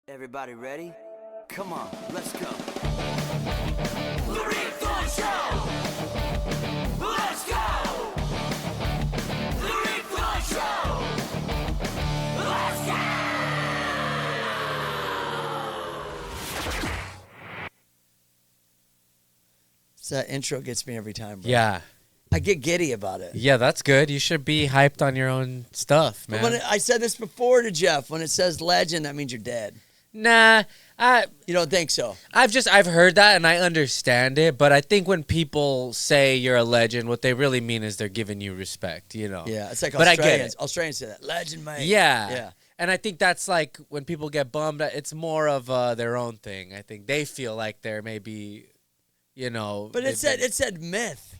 Everybody ready? Come on, let's go. The Rick Thorne Show! Let's go! The Rick Thorne Show! Let's go! So that intro gets me every time, bro. Yeah. I get giddy about it. Yeah, that's good. You should be hyped on your own stuff, man. But when I said this before to Jeff, when it says legend, that means you're dead. Nah, You don't think so? I've heard that and I understand it, but I think when people say you're a legend, what they really mean is they're giving you respect, you know. Yeah, it's like But I get Australians. it. Australians say that. Legend, mate. Yeah. Yeah. And I think that's like when people get bummed, it's more of their own thing. I think they feel like they're maybe, you know. But it said myth.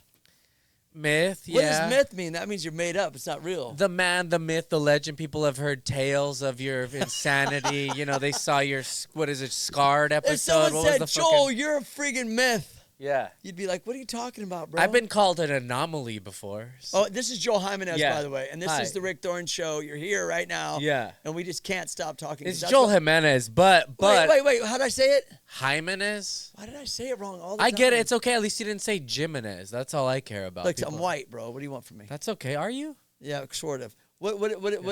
myth, What yeah. does myth mean? That means you're made up. It's not real. The man, the myth, the legend. People have heard tales of your insanity. You know, they saw your, what is it, Scarred episode. If someone What said, was the Joel, fucking... you're a friggin' myth, Yeah. you'd be like, what are you talking about, bro? I've been called an anomaly before. Oh, this is Joel Jimenez, Yeah. by the way. And this Hi. is the Rick Thorne Show. You're here right now. Yeah. And we just can't stop talking. It's That's Joel what- Jimenez, but Wait. How did I say it? Jimenez? Why did I say it wrong all the I time? get it. It's okay. At least you didn't say Jimenez. That's all I care about. Look, People- I'm white, bro. What do you want from me? That's okay. Are you? Yeah, sort of. What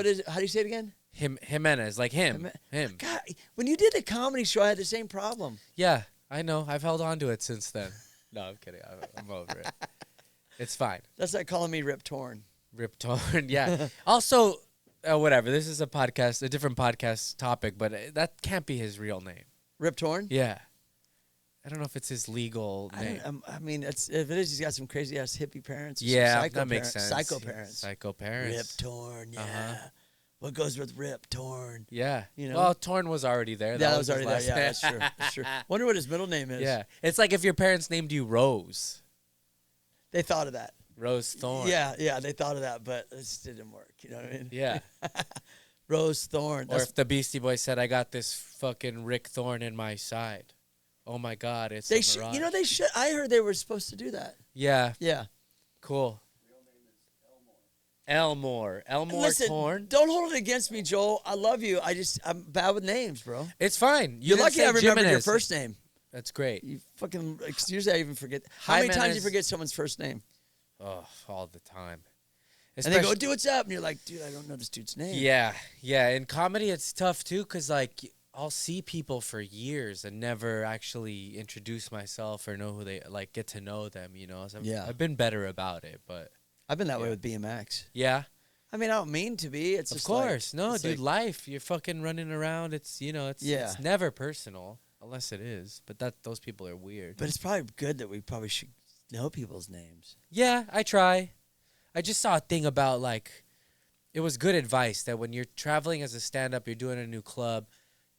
is it? How do you say it again? Jimenez, like him. Him. God, when you did the comedy show, I had the same problem. Yeah, I know. I've held on to it since then. No, I'm kidding. I'm over it. It's fine. That's like calling me Rip Torn. Rip Thorne, yeah. Also, whatever. This is a podcast, a different podcast topic, but that can't be his real name. Rip Torn? Yeah. I don't know if it's his legal name. I mean, if it is, he's got some crazy ass hippie parents. Or Yeah, some psycho that makes parents, sense. Psycho parents. Psycho parents. Rip Torn, yeah. Uh-huh. What goes with Rip Torn? Yeah. You know? Well, Thorne was already there. That was his already there. last Yeah, name. that's true. That's true. Wonder what his middle name is. Yeah. It's like if your parents named you Rose. They thought of that. Rose Thorne. Yeah, they thought of that, but it just didn't work. You know what I mean? Yeah. Rose Thorne. Or if the Beastie Boys said, I got this fucking Rick Thorne in my side. Oh my God, it's they a should. mirage. You know, they should. I heard they were supposed to do that. Yeah, Yeah. cool. Elmore. Elmore Listen, Thorne. don't hold it against me, Joel. I love you. I'm bad with names, bro. It's fine. You're didn't lucky say I remembered your Jimenez. first name. That's great. You fucking usually I even forget. How many times do you Jimenez. forget someone's first name? Oh, all the time. And they go, Especially- "Dude, what's up?" And you're like, "Dude, I don't know this dude's name." Yeah, yeah. In comedy, it's tough too, cause like I'll see people for years and never actually introduce myself or know who they like, get to know them. You know, so Yeah. I've been better about it, but I've been that way Yeah. with BMX. yeah, I mean, I don't mean to be. It's of just course. like, No, it's dude, like- life. You're fucking running around. It's Yeah. it's never personal unless it is. But those people are weird. But it's probably good that we probably should know people's names. Yeah, I try. I just saw a thing about like, it was good advice that when you're traveling as a stand-up, you're doing a new club,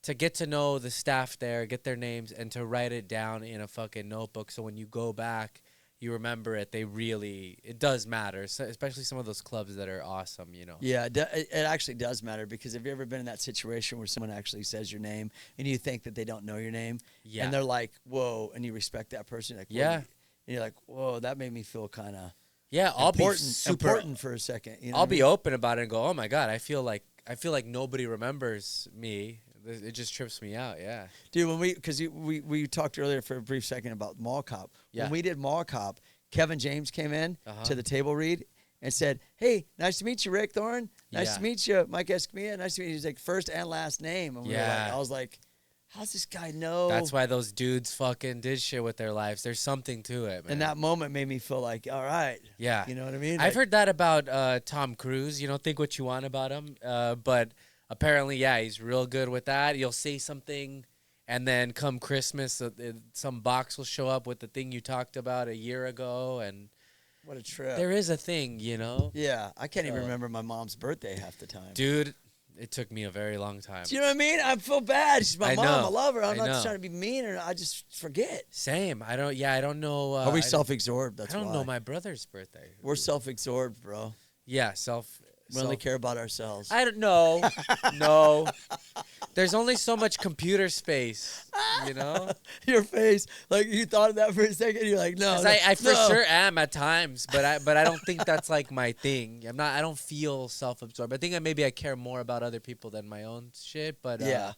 to get to know the staff there, get their names, and to write it down in a fucking notebook. So when you go back, you remember it. It does matter, so especially some of those clubs that are awesome, you know. Yeah, it actually does matter because have you ever been in that situation where someone actually says your name and you think that they don't know your name? Yeah. And they're like, "Whoa," and you respect that person. Like, "Whoa," Yeah. and you're like, "Whoa," that made me feel kind of Yeah, I'll be important for a second. You know I'll what I be mean? open about it and go, oh my God, I feel like nobody remembers me. It just trips me out. Yeah. Dude, when we talked earlier for a brief second about Mall Cop. Yeah. When we did Mall Cop, Kevin James came in Uh-huh. to the table read and said, "Hey, nice to meet you, Rick Thorne. Nice Yeah. to meet you, Mike Escamilla. Nice to meet you." He's like first and last name. And we were like, Yeah. I was like, how's this guy know? That's why those dudes fucking did shit with their lives. There's something to it, man. And that moment made me feel like, all right. Yeah. You know what I mean? I've Like, heard that about Tom Cruise. You know, think what you want about him. But apparently, yeah, he's real good with that. You'll say something, and then come Christmas, some box will show up with the thing you talked about a year ago. And what a trip. there is a thing, you know? Yeah, I can't even So- remember my mom's birthday half the time. Dude, it took me a very long time. Do you know what I mean? I feel bad. She's my I mom. know. I love her. I'm I not know. trying to be mean, or I just forget. Same. I don't know. Are we I- self-absorbed? I That's don't why. know my brother's birthday. We're self-absorbed, bro. Yeah, We only care about ourselves. I don't know. No. There's only so much computer space, you know? Your face, like you thought of that for a second. You're like, no. 'Cause no, I for no. sure am at times, but I don't think that's like my thing. I don't feel self-absorbed. I think maybe I care more about other people than my own shit, but Yeah.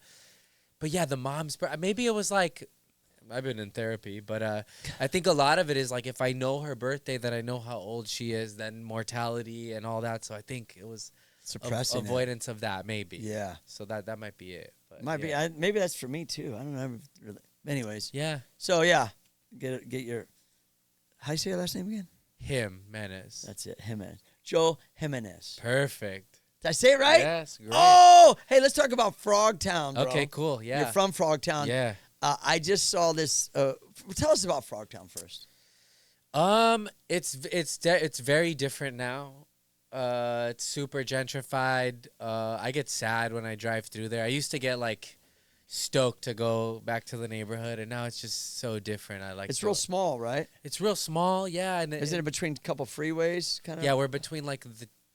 But yeah, the mom's maybe it was like I've been in therapy, but I think a lot of it is like if I know her birthday, then I know how old she is, then mortality and all that. So I think it was Suppressing it. avoidance of that, maybe. Yeah. So that might be it. But Might be. Maybe that's for me too. I don't know. Really. Anyways. Yeah. So yeah, get your. How you say your last name again? Jimenez. That's it. Jimenez. Joe Jimenez. Perfect. Did I say it right? Yes. Great. Oh, hey, let's talk about Frogtown, bro. Okay. Cool. Yeah. You're from Frogtown. Yeah. I just saw this. Tell us about Frogtown first. It's very different now. It's super gentrified. I get sad when I drive through there. I used to get like stoked to go back to the neighborhood, and now it's just so different. It's real small, right? It's real small, yeah. And Isn't it between a couple freeways, kind of? Yeah, we're between like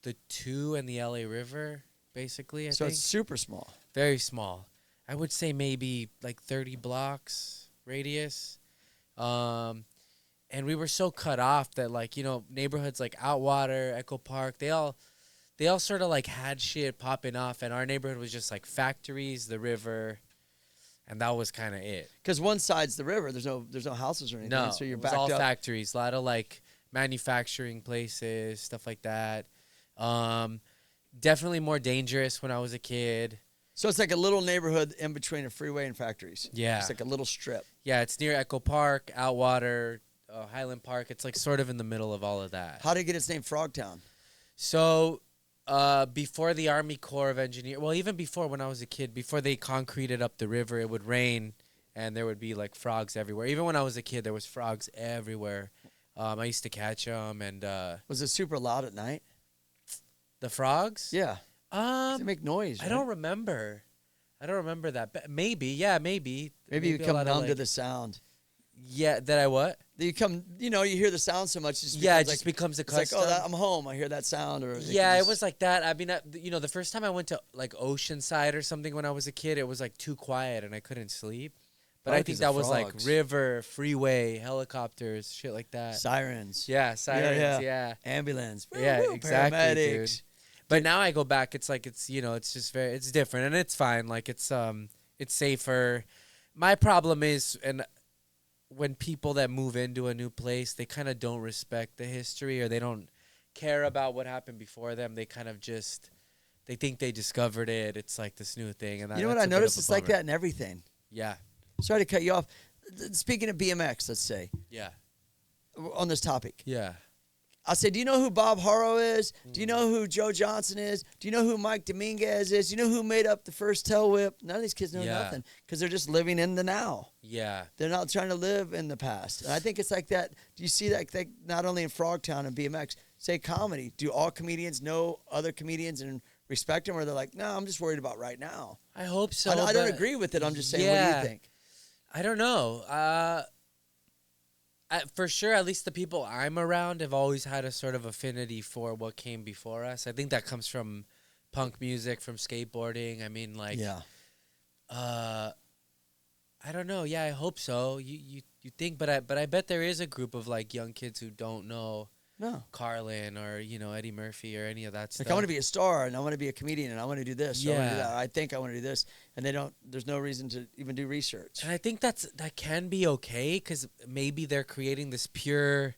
the 2 and the LA River, basically. I So think. it's super small. Very small. I would say maybe like 30 blocks radius. And we were so cut off that like, you know, neighborhoods like Outwater, Echo Park, they all sort of like had shit popping off, and our neighborhood was just like factories, the river, and that was kind of it. Because one side's the river. There's no houses or anything. No, so you're it was backed all up. factories, a lot of like manufacturing places, stuff like that. Definitely more dangerous when I was a kid. So it's like a little neighborhood in between a freeway and factories. Yeah. It's like a little strip. Yeah, it's near Echo Park, Outwater, Highland Park. It's like sort of in the middle of all of that. How did it get its name, Frogtown? So before the Army Corps of Engineers, well, even before when I was a kid, before they concreted up the river, it would rain and there would be like frogs everywhere. Even when I was a kid, there was frogs everywhere. I used to catch them, and Was it super loud at night? the frogs. Yeah. Does it make noise? I don't remember. I don't remember that. But maybe, yeah, maybe. Maybe you a become lot of, numb to like- the sound. Yeah, that I what? You come, you hear the sound so much. It Yeah, it becomes just becomes a it's like, custom. I'm home. I hear that sound. Or Yeah, it was like that. I mean, the first time I went to like Oceanside or something when I was a kid, it was like too quiet and I couldn't sleep. But I Probably think 'cause that of was like frogs. river, freeway, helicopters, shit like that. Sirens. Yeah, sirens. yeah. Yeah. Ambulance. Yeah, Woo, exactly, paramedics. dude. But now I go back, it's like it's just it's different, and it's fine. Like it's safer. My problem is, and when people that move into a new place, they kind of don't respect the history, or they don't care about what happened before them. They kind of just they think they discovered it. It's like this new thing, and You know what I that's a bit noticed? of a It's like bummer. that in everything. Yeah, Sorry to cut you off. Speaking of BMX, let's say, yeah, on this topic, yeah. I'll say, do you know who Bob Harrow is? Do you know who Joe Johnson is? Do you know who Mike Dominguez is? Do you know who made up the first tail whip? None of these kids know Yeah. nothing because they're just living in the now. Yeah. They're not trying to live in the past. And I think it's like that. Do you see that not only in Frogtown and BMX, say comedy? Do all comedians know other comedians and respect them? Or they're like, no, I'm just worried about right now. I hope so. I don't but- agree with it. I'm just saying, Yeah. what do you think? I don't know. For sure, at least the people I'm around have always had a sort of affinity for what came before us. I think that comes from punk music, from skateboarding. I mean, like, Yeah. I don't know. Yeah, I hope so. You think, but I bet there is a group of like young kids who don't know No. Carlin or Eddie Murphy or any of that stuff. Like, I want to be a star, and I want to be a comedian, and I want to do this. I want to do Yeah. that. I think I want to do this. And there's no reason to even do research. And I think that can be okay, because maybe they're creating this pure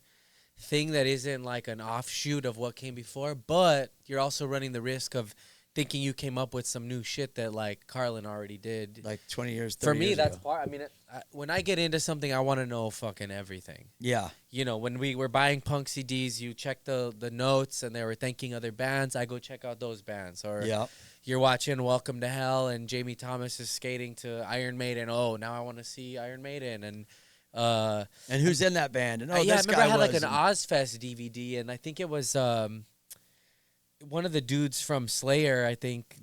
thing that isn't like an offshoot of what came before, but you're also running the risk of thinking you came up with some new shit that like Carlin already did. Like 20 years, 30 For me, years that's ago. part. I mean, when I get into something, I want to know fucking everything. Yeah. When we were buying punk CDs, you check the notes and they were thanking other bands. I go check out those bands. Or Yeah. you're watching Welcome to Hell and Jamie Thomas is skating to Iron Maiden. Oh, now I want to see Iron Maiden. And And who's in that band? And yeah, I this remember guy I had like was, an and- Ozfest DVD, and I think it was one of the dudes from Slayer, I think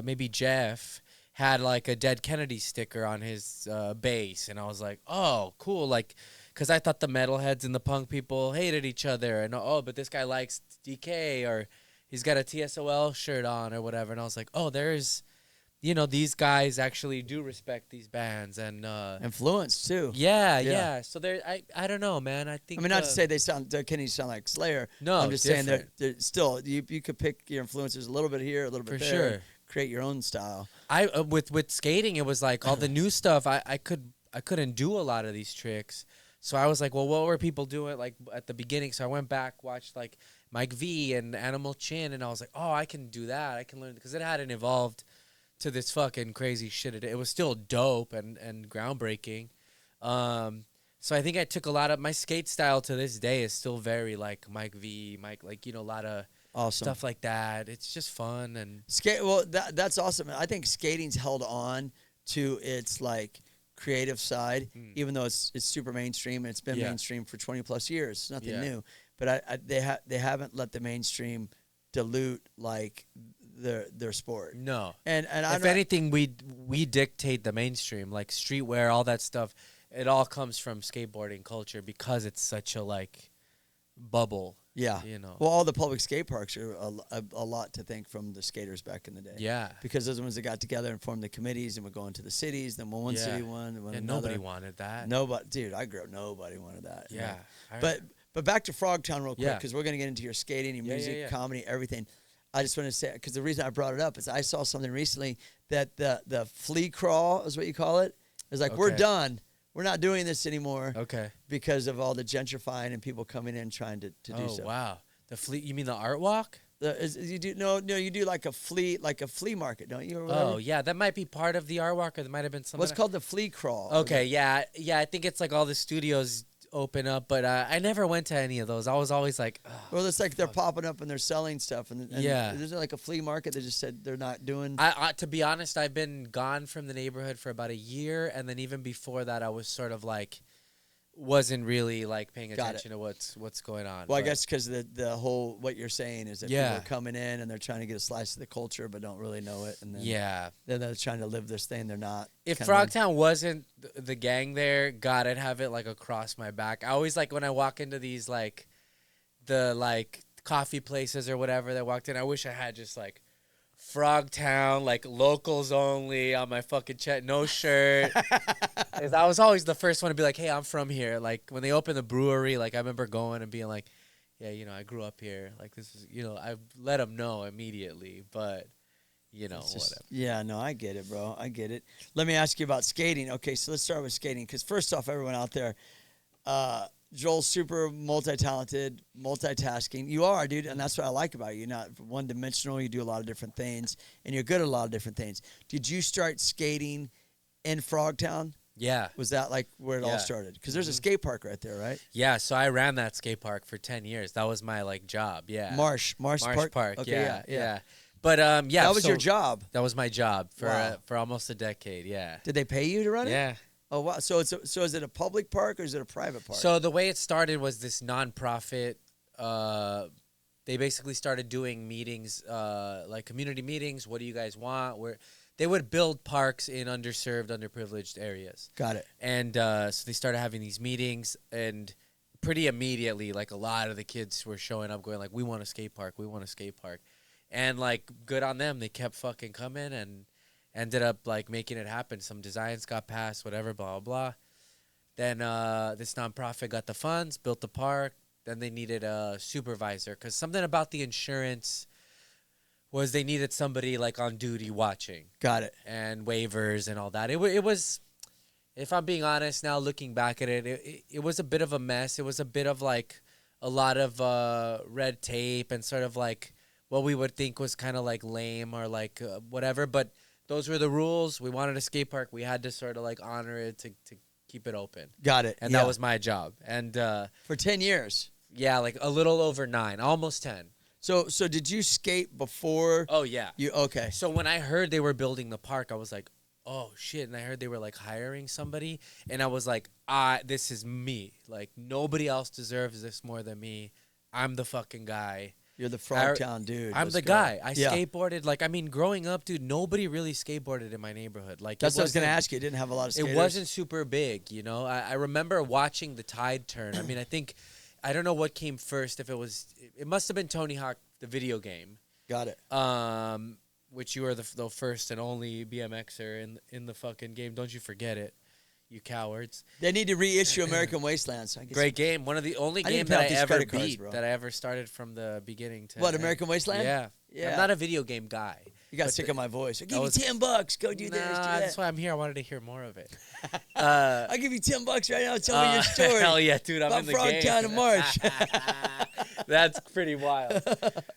maybe Jeff, had like a Dead Kennedy sticker on his bass, and I was like, oh, cool, like, because I thought the metalheads and the punk people hated each other, and but this guy likes DK, or he's got a TSOL shirt on or whatever, and I was like, oh, there's, these guys actually do respect these bands, and influence too. yeah. So there, I don't know, man. I think. I mean, not to say they Kenny sound like Slayer. No, I'm just saying different. they're still. You could pick your influences a little bit here, a little bit For there. sure. create your own style. I with skating, it was like all the new stuff. I couldn't do a lot of these tricks, so I was like, well, what were people doing like at the beginning? So I went back, watched like Mike V and Animal Chin, and I was like, oh, I can do that. I can learn because it hadn't evolved to this fucking crazy shit. It was still dope and groundbreaking. So I think I took a lot of my skate style to this day is still very like Mike V, like a lot of Awesome stuff like that. It's just fun and Well, that's awesome. I think skating's held on to its like creative side, even though it's super mainstream and it's been mainstream for 20 plus years. It's nothing new, but they haven't let the mainstream dilute like their sport. No, and if anything, we dictate the mainstream, like streetwear, all that stuff. It all comes from skateboarding culture because it's such a like bubble. Yeah, Well, all the public skate parks are a lot to thank from the skaters back in the day. Yeah, because those ones that got together and formed the committees and would go into the cities. Then one city won, and another. Nobody wanted that. Nobody, dude. I grew up. Nobody wanted that. Yeah, but back to Frogtown real quick Yeah. because we're gonna get into your skating, your music, yeah. comedy, everything. I just want to say because the reason I brought it up is I saw something recently that the flea crawl is what you call it. It's like we're Okay. done. We're not doing this anymore. Okay. Because of all the gentrifying and people coming in trying to do so. Oh wow, the flea. You mean the art walk? You do like a flea market, don't you? Or whatever? Oh yeah, that might be part of the art walk, or there might have been something. What's called the flea crawl? Okay, yeah. I think it's like all the studios open up, but I never went to any of those. I was always like, oh, Well, it's like they're popping up and they're selling stuff, and Yeah. there's like a flea market. They just said they're not doing. to be honest, I've been gone from the neighborhood for about a year, and then even before that, I was sort of like, wasn't really like paying attention to what's going on. Well, I but- guess because the whole what you're saying is that Yeah. people are coming in and they're trying to get a slice of the culture, but don't really know it, and then then they're trying to live this thing they're not. If kinda- Frogtown wasn't the gang there, God, I'd have it like across my back. I always like when I walk into these like the like coffee places or whatever that I walked in, I wish I had just like Frogtown, like locals only on my fucking chest, no shirt. 'Cause I was always the first one to be like, hey, I'm from here. Like when they opened the brewery, like I remember going and being like, yeah, I grew up here. Like this is, I let them know immediately, but It's just- whatever. Yeah, no, I get it, bro. I get it. Let me ask you about skating. Okay, so let's start with skating because first off, everyone out there, Joel's super multi-talented, multitasking. You are, dude, and that's what I like about you. You're not one-dimensional. You do a lot of different things, and you're good at a lot of different things. Did you start skating in Frogtown? Yeah. Was that like where it all Yeah. started? Because there's a skate park right there, right? Yeah, so I ran that skate park for 10 years. That was my like job. Yeah. Marsh Park. Okay, yeah. yeah. But yeah, That was your job. That was my job for Wow. for almost a decade. Yeah. Did they pay you to run it? Yeah. Oh wow. So is it a public park or is it a private park? So the way it started was this nonprofit. They basically started doing meetings, like community meetings. What do you guys want? Where they would build parks in underserved, underprivileged areas. Got it. And so they started having these meetings, and pretty immediately, like a lot of the kids were showing up, going like, "We want a skate park. We want a skate park," and like, good on them. They kept fucking coming and ended up like making it happen. Some designs got passed, whatever, blah blah blah. Then this nonprofit got the funds, built the park. Then they needed a supervisor because something about the insurance was they needed somebody like on duty watching. Got it. And waivers and all that. It was, if I'm being honest now, looking back at it, it was a bit of a mess. It was a bit of like a lot of red tape and sort of like what we would think was kind of like lame or like whatever. But those were the rules. We wanted a skate park. We had to sort of like honor it to keep it open. Got it. And that was my job. And for 10 years. Yeah, like a little over 9, almost 10. So did you skate before? Oh yeah. Okay. So when I heard they were building the park, I was like, oh shit. And I heard they were like hiring somebody, and I was like, this is me. Like nobody else deserves this more than me. I'm the fucking guy. You're the Frogtown dude. I'm Let's the go. guy. I skateboarded. Like, I mean, growing up, dude, nobody really skateboarded in my neighborhood. Like, That's what I was gonna ask you. It didn't have a lot of skaters. It wasn't super big, I remember watching the tide turn. I mean, I don't know what came first. If it must have been Tony Hawk, the video game. Got it. Which you are the first and only BMXer in the fucking game. Don't you forget it, you cowards. They need to reissue American Wasteland. So I guess Great game. One of the only I need games to pay that off I these ever credit cards, beat, bro. that I ever started from the beginning to What, end. American Wasteland? Yeah. Yeah. I'm not a video game guy. You got But sick of my voice. I give was- you $10. Go do this. Do Nah, that. that's why I'm here. I wanted to hear more of it. I'll give you $10 right now. Tell me your story. Hell yeah, dude! I'm about in the Frog game. Town in March. That's pretty wild.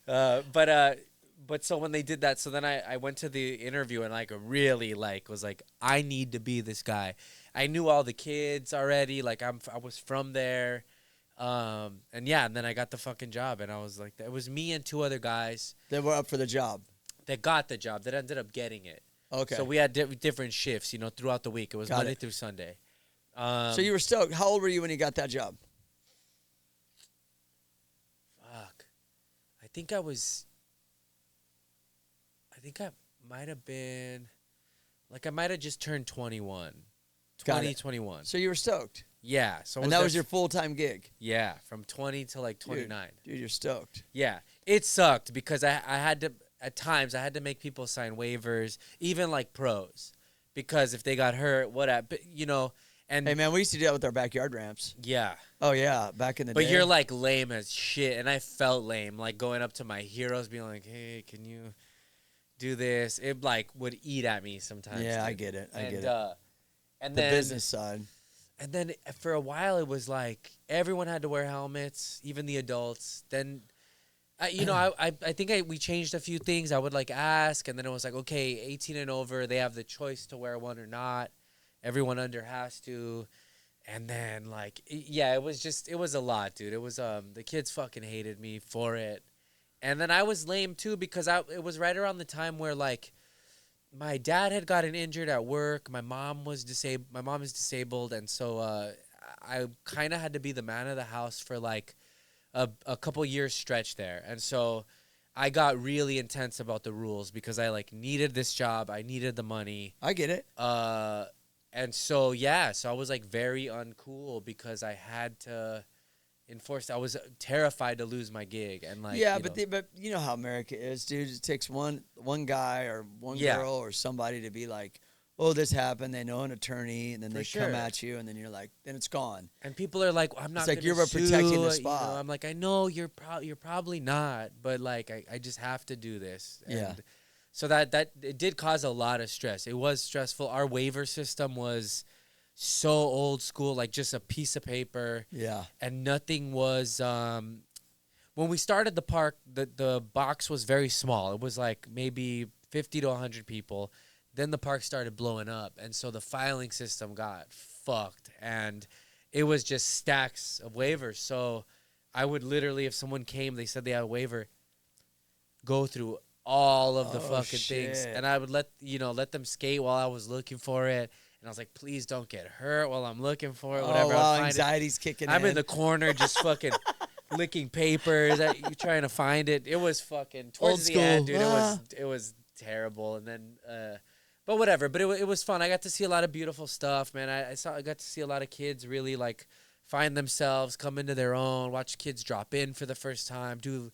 But so when they did that, so then I went to the interview and like really like was like, I need to be this guy. I knew all the kids already. Like I was from there. And then I got the fucking job, and I was like, it was me and 2 other guys They were up for the job. that got the job that ended up getting it. Okay. So we had different shifts, throughout the week. It was Got Monday it. through Sunday. So you were stoked. How old were you when you got that job? Fuck. I think I might have been, like I might have just turned 21. Got 20, it. 21. So you were stoked. Yeah. So And that was your full-time gig. Yeah, from 20 to like 29. Dude, you're stoked. Yeah. It sucked because I had to, at times, I had to make people sign waivers, even like pros, because if they got hurt, whatever, and Hey, man, we used to do that with our backyard ramps. yeah. Oh, yeah, back in the day. But you're like lame as shit, and I felt lame, like going up to my heroes, being like, "Hey, can you do this?" It like would eat at me sometimes. Yeah, I dude. get it. I And, get it. And The then business side. and then for a while, it was like everyone had to wear helmets, even the adults. Then, I think we changed a few things. I would like ask, and then it was like, okay, 18 and over, they have the choice to wear one or not. Everyone under has to. And then it was a lot, dude. It was the kids fucking hated me for it. And then I was lame too because it was right around the time where like my dad had gotten injured at work. My mom is disabled, and so I kind of had to be the man of the house for like a couple years stretch there. And so I got really intense about the rules because I like needed this job. I needed the money. I get it. And so so I was like very uncool because I had to enforce. I was terrified to lose my gig, and like but you know how America is, dude. It takes one guy or one girl or somebody to be like, oh, this happened. They know an attorney, and then they come at you, and then you're like, then it's gone. And people are like, I'm not. It's like gonna you were sue, protecting the spot. I'm like, I know you're probably not, but like I just have to do this. Yeah. And so that it did cause a lot of stress. It was stressful. Our waiver system was so old school, like just a piece of paper. Yeah. And nothing was. When we started the park, the box was very small. It was like maybe 50 to 100 people. Then the park started blowing up, and so the filing system got fucked, and it was just stacks of waivers. So I would literally, if someone came, they said they had a waiver, go through all of the fucking things, shit. and I would let them skate while I was looking for it, and I was like, please don't get hurt while I'm looking for it. Whatever. Oh, wow, I'll find anxiety's kicking I'm in. in the corner just fucking licking papers. You trying to find it. It was fucking towards Old the school. end, dude. It was terrible, and then. But whatever. But it was fun. I got to see a lot of beautiful stuff, man. I got to see a lot of kids really like find themselves, come into their own, watch kids drop in for the first time, do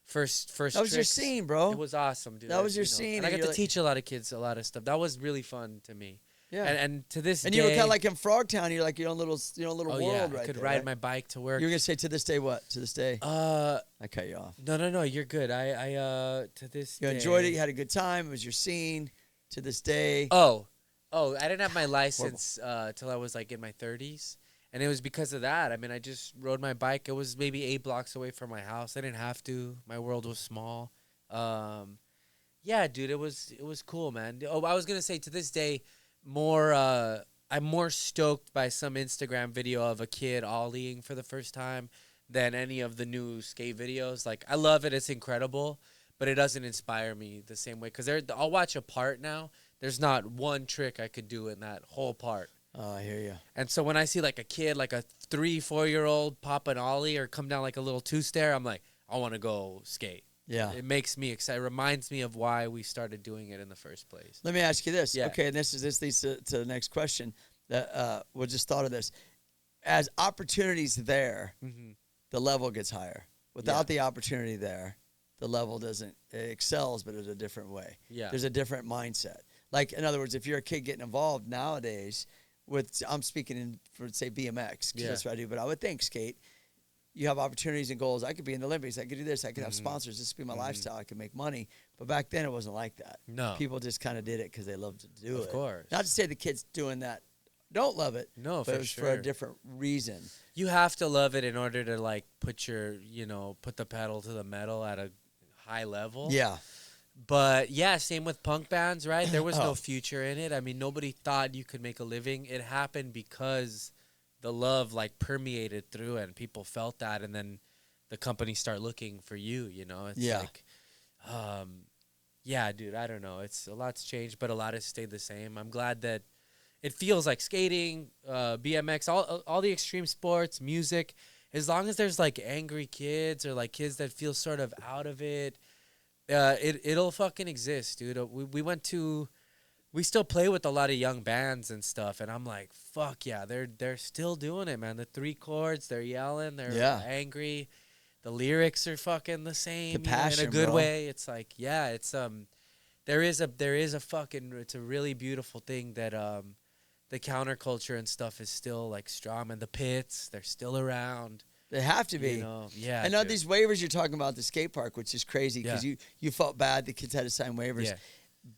first That was your tricks. scene, bro. It was awesome, dude. That was your scene, And I and got you're to like- teach a lot of kids a lot of stuff. That was really fun to me. Yeah. And to this And day, you were kind of like in Frogtown. You're like your own little oh world yeah, right I could there, ride right? my bike to work. You were gonna say to this day what? To this day? I cut you off. No, you're good. I to this You day. enjoyed it. You had a good time. It was your scene. To this day. Oh, I didn't have my license till I was like in my 30s. And it was because of that. I mean, I just rode my bike. It was maybe 8 blocks away from my house. I didn't have to. My world was small. Yeah, dude, it was cool, man. Oh, I was going to say to this day, I'm more stoked by some Instagram video of a kid ollieing for the first time than any of the new skate videos. Like, I love it. It's incredible. But it doesn't inspire me the same way. Because I'll watch a part now. There's not one trick I could do in that whole part. Oh, I hear you. And so when I see like a kid, like a 3-4-year-old pop an ollie or come down like a little 2-stair, I'm like, I want to go skate. Yeah. It makes me excited. It reminds me of why we started doing it in the first place. Let me ask you this. Yeah. Okay, and this leads to the next question. That we just thought of this. As opportunities there, the level gets higher. Without the opportunity there, the level it excels, but in a different way. Yeah. There's a different mindset. Like, in other words, if you're a kid getting involved nowadays I'm speaking for, say, BMX, because that's what I do, but I would think skate, you have opportunities and goals. I could be in the Olympics. I could do this. I could have sponsors. This would be my lifestyle. I could make money. But back then, it wasn't like that. No. People just kind of did it because they loved to do it. Of course. Not to say the kids doing that don't love it. No, but for it was sure. for a different reason. You have to love it in order to like put the pedal to the metal at a high level. Yeah. But yeah, same with punk bands, right? There was Oh. no future in it. I mean, nobody thought you could make a living. It happened because the love like permeated through it and people felt that, and then the companies start looking for you, you know? It's Yeah. like, yeah, dude, I don't know. It's a lot's changed, but a lot has stayed the same. I'm glad that it feels like skating, BMX, all the extreme sports, music, as long as there's like angry kids or like kids that feel sort of out of it, it'll fucking exist, dude. We still play with a lot of young bands and stuff, and I'm like, fuck yeah, they're still doing it, man. The 3 chords, they're yelling, they're angry. The lyrics are fucking the same, The passion, in a good bro. way. It's like, yeah, it's there is a fucking, it's a really beautiful thing that the counterculture and stuff is still like strong, and the pits, they're still around. They have to be. You know? Yeah. I know dude. these waivers you're talking about at the skate park, which is crazy because you felt bad the kids had to sign waivers. Yeah.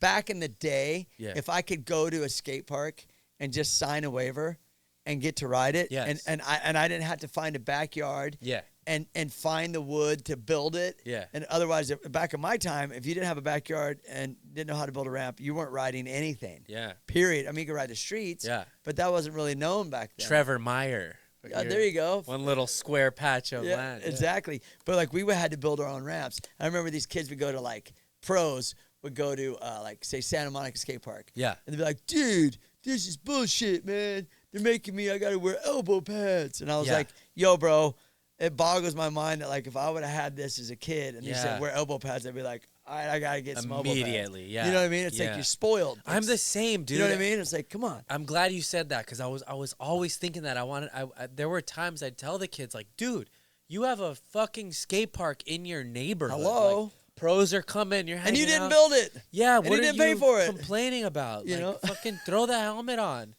Back in the day, Yeah. if I could go to a skate park and just sign a waiver and get to ride it, Yes. and I didn't have to find a backyard Yeah. and find the wood to build it. Yeah. And otherwise, back in my time, if you didn't have a backyard and didn't know how to build a ramp, you weren't riding anything. Yeah. Period. I mean, you could ride the streets. Yeah. But that wasn't really known back then. Trevor Meyer. Yeah, there you go. One little square patch of Yeah, land. exactly. But like we had to build our own ramps. I remember these kids would go to like pros would go to like say Santa Monica skate park. Yeah. And they'd be like, dude, this is bullshit, man. They're making me I gotta wear elbow pads. And I was Yeah. like, yo, bro, it boggles my mind that like if I would have had this as a kid and they Yeah. said wear elbow pads, I'd be like, all right, I gotta get some elbow pads. Immediately, yeah. You know what I mean? It's Yeah. like you're spoiled. I'm the same, dude. You know what I mean? It's like, come on. I'm glad you said that because I was always thinking that I there were times I'd tell the kids like, dude, you have a fucking skate park in your neighborhood. Hello? Like, pros are coming. You're hanging And you didn't out. build it. Yeah, and what you are didn't pay for it. complaining about? You Like, know? fucking throw the helmet on.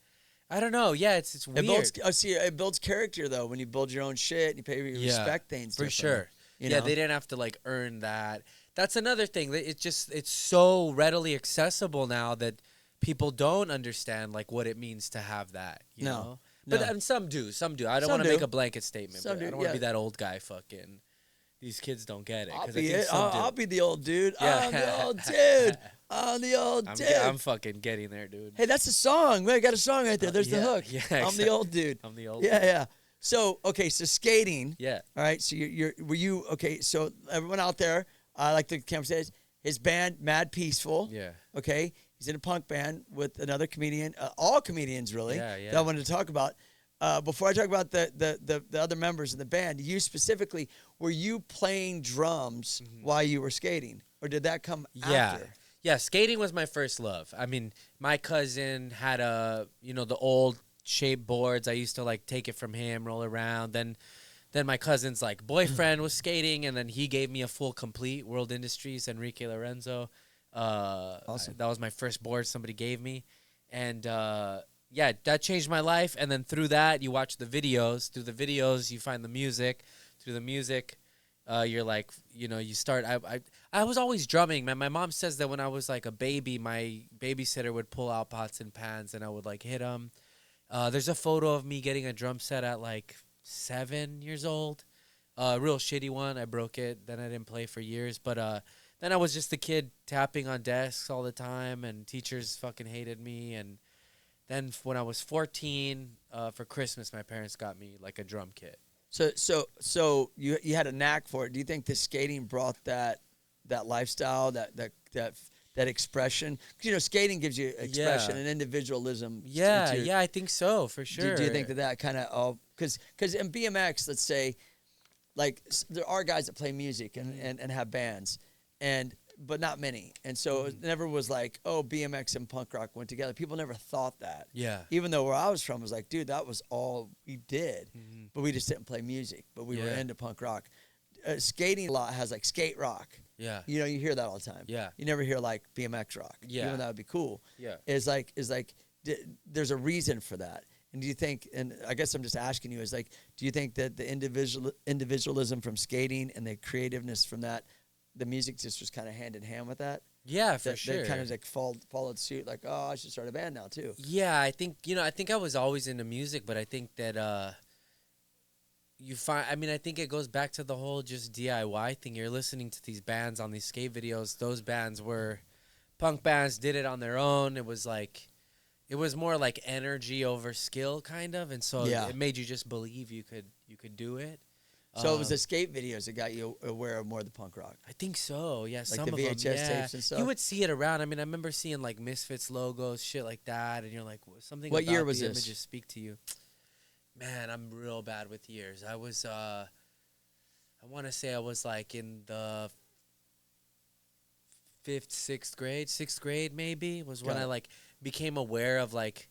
I don't know. Yeah, it's weird. It builds character though when you build your own shit and you pay you respect things for differently, sure. you Yeah, know? they didn't have to like earn that. That's another thing. It's so readily accessible now that people don't understand like what it means to have that. You No, know, but no. and some do. I don't Some want to do. make a blanket statement. Some But do, I don't want to yeah. be that old guy. Fucking these kids don't get it. I'll 'cause I be think it. some do. I'll be the old dude. Yeah. I'm the old dude. I'm the old dude. I'm fucking getting there, dude. Hey, that's a song. We got a song right there. There's the yeah, hook. yeah, I'm exactly. the old dude. I'm the old. Yeah, dude. yeah. So okay, so skating. Yeah. All right. So were you okay? So everyone out there, like the camera says, his band Mad Peaceful. Yeah. Okay. He's in a punk band with another comedian. All comedians really. Yeah, yeah. That I wanted to talk about. Before I talk about the other members of the band, you specifically, were you playing drums while you were skating, or did that come after? Yeah, skating was my first love. I mean, my cousin had the old shape boards. I used to like take it from him, roll around. Then my cousin's like boyfriend was skating, and then he gave me a full complete World Industries Enrique Lorenzo. Awesome. That was my first board somebody gave me, and yeah, that changed my life. And then through that, you watch the videos. Through the videos, you find the music. Through the music, you're like, you start. I was always drumming, man. My mom says that when I was like a baby, my babysitter would pull out pots and pans, and I would like hit them. There's a photo of me getting a drum set at like 7 years old. Real shitty one. I broke it. Then I didn't play for years. But then I was just a kid tapping on desks all the time, and teachers fucking hated me. And then when I was 14, for Christmas, my parents got me like a drum kit. So you had a knack for it. Do you think the skating brought that lifestyle, that expression? Because skating gives you expression and individualism. Yeah, I think so, for sure. Do you think that kind of because in BMX, let's say, like there are guys that play music and have bands, but not many. And so it never was like, oh, BMX and punk rock went together. People never thought that. Yeah. Even though where I was from was like, dude, that was all we did. But we just didn't play music. But we were Yeah. into punk rock. Skating a lot has like skate rock. Yeah. You hear that all the time. Yeah. You never hear like BMX rock. Yeah. Even though that would be cool. Yeah. There's a reason for that. And do you think, and I guess I'm just asking you, is like, do you think that the individualism from skating and the creativeness from that, the music just was kind of hand in hand with that? Yeah, for That sure. kind of like followed suit, like, oh, I should start a band now too. Yeah, I think I was always into music, but I think that you find. I mean, I think it goes back to the whole just DIY thing. You're listening to these bands on these skate videos. Those bands were punk bands, did it on their own. It was more like energy over skill, kind of, and so Yeah. it made you just believe you could do it. So it was the skate videos that got you aware of more of the punk rock. I think so. Yeah, Like some the of them. VHS Yeah. tapes and stuff? You would see it around. I mean, I remember seeing like Misfits logos, shit like that, and you're like, something. What about year was the this? Images speak to you. Man, I'm real bad with years. I was, I want to say I was like in the 6th grade maybe was when Got I it. like became aware of like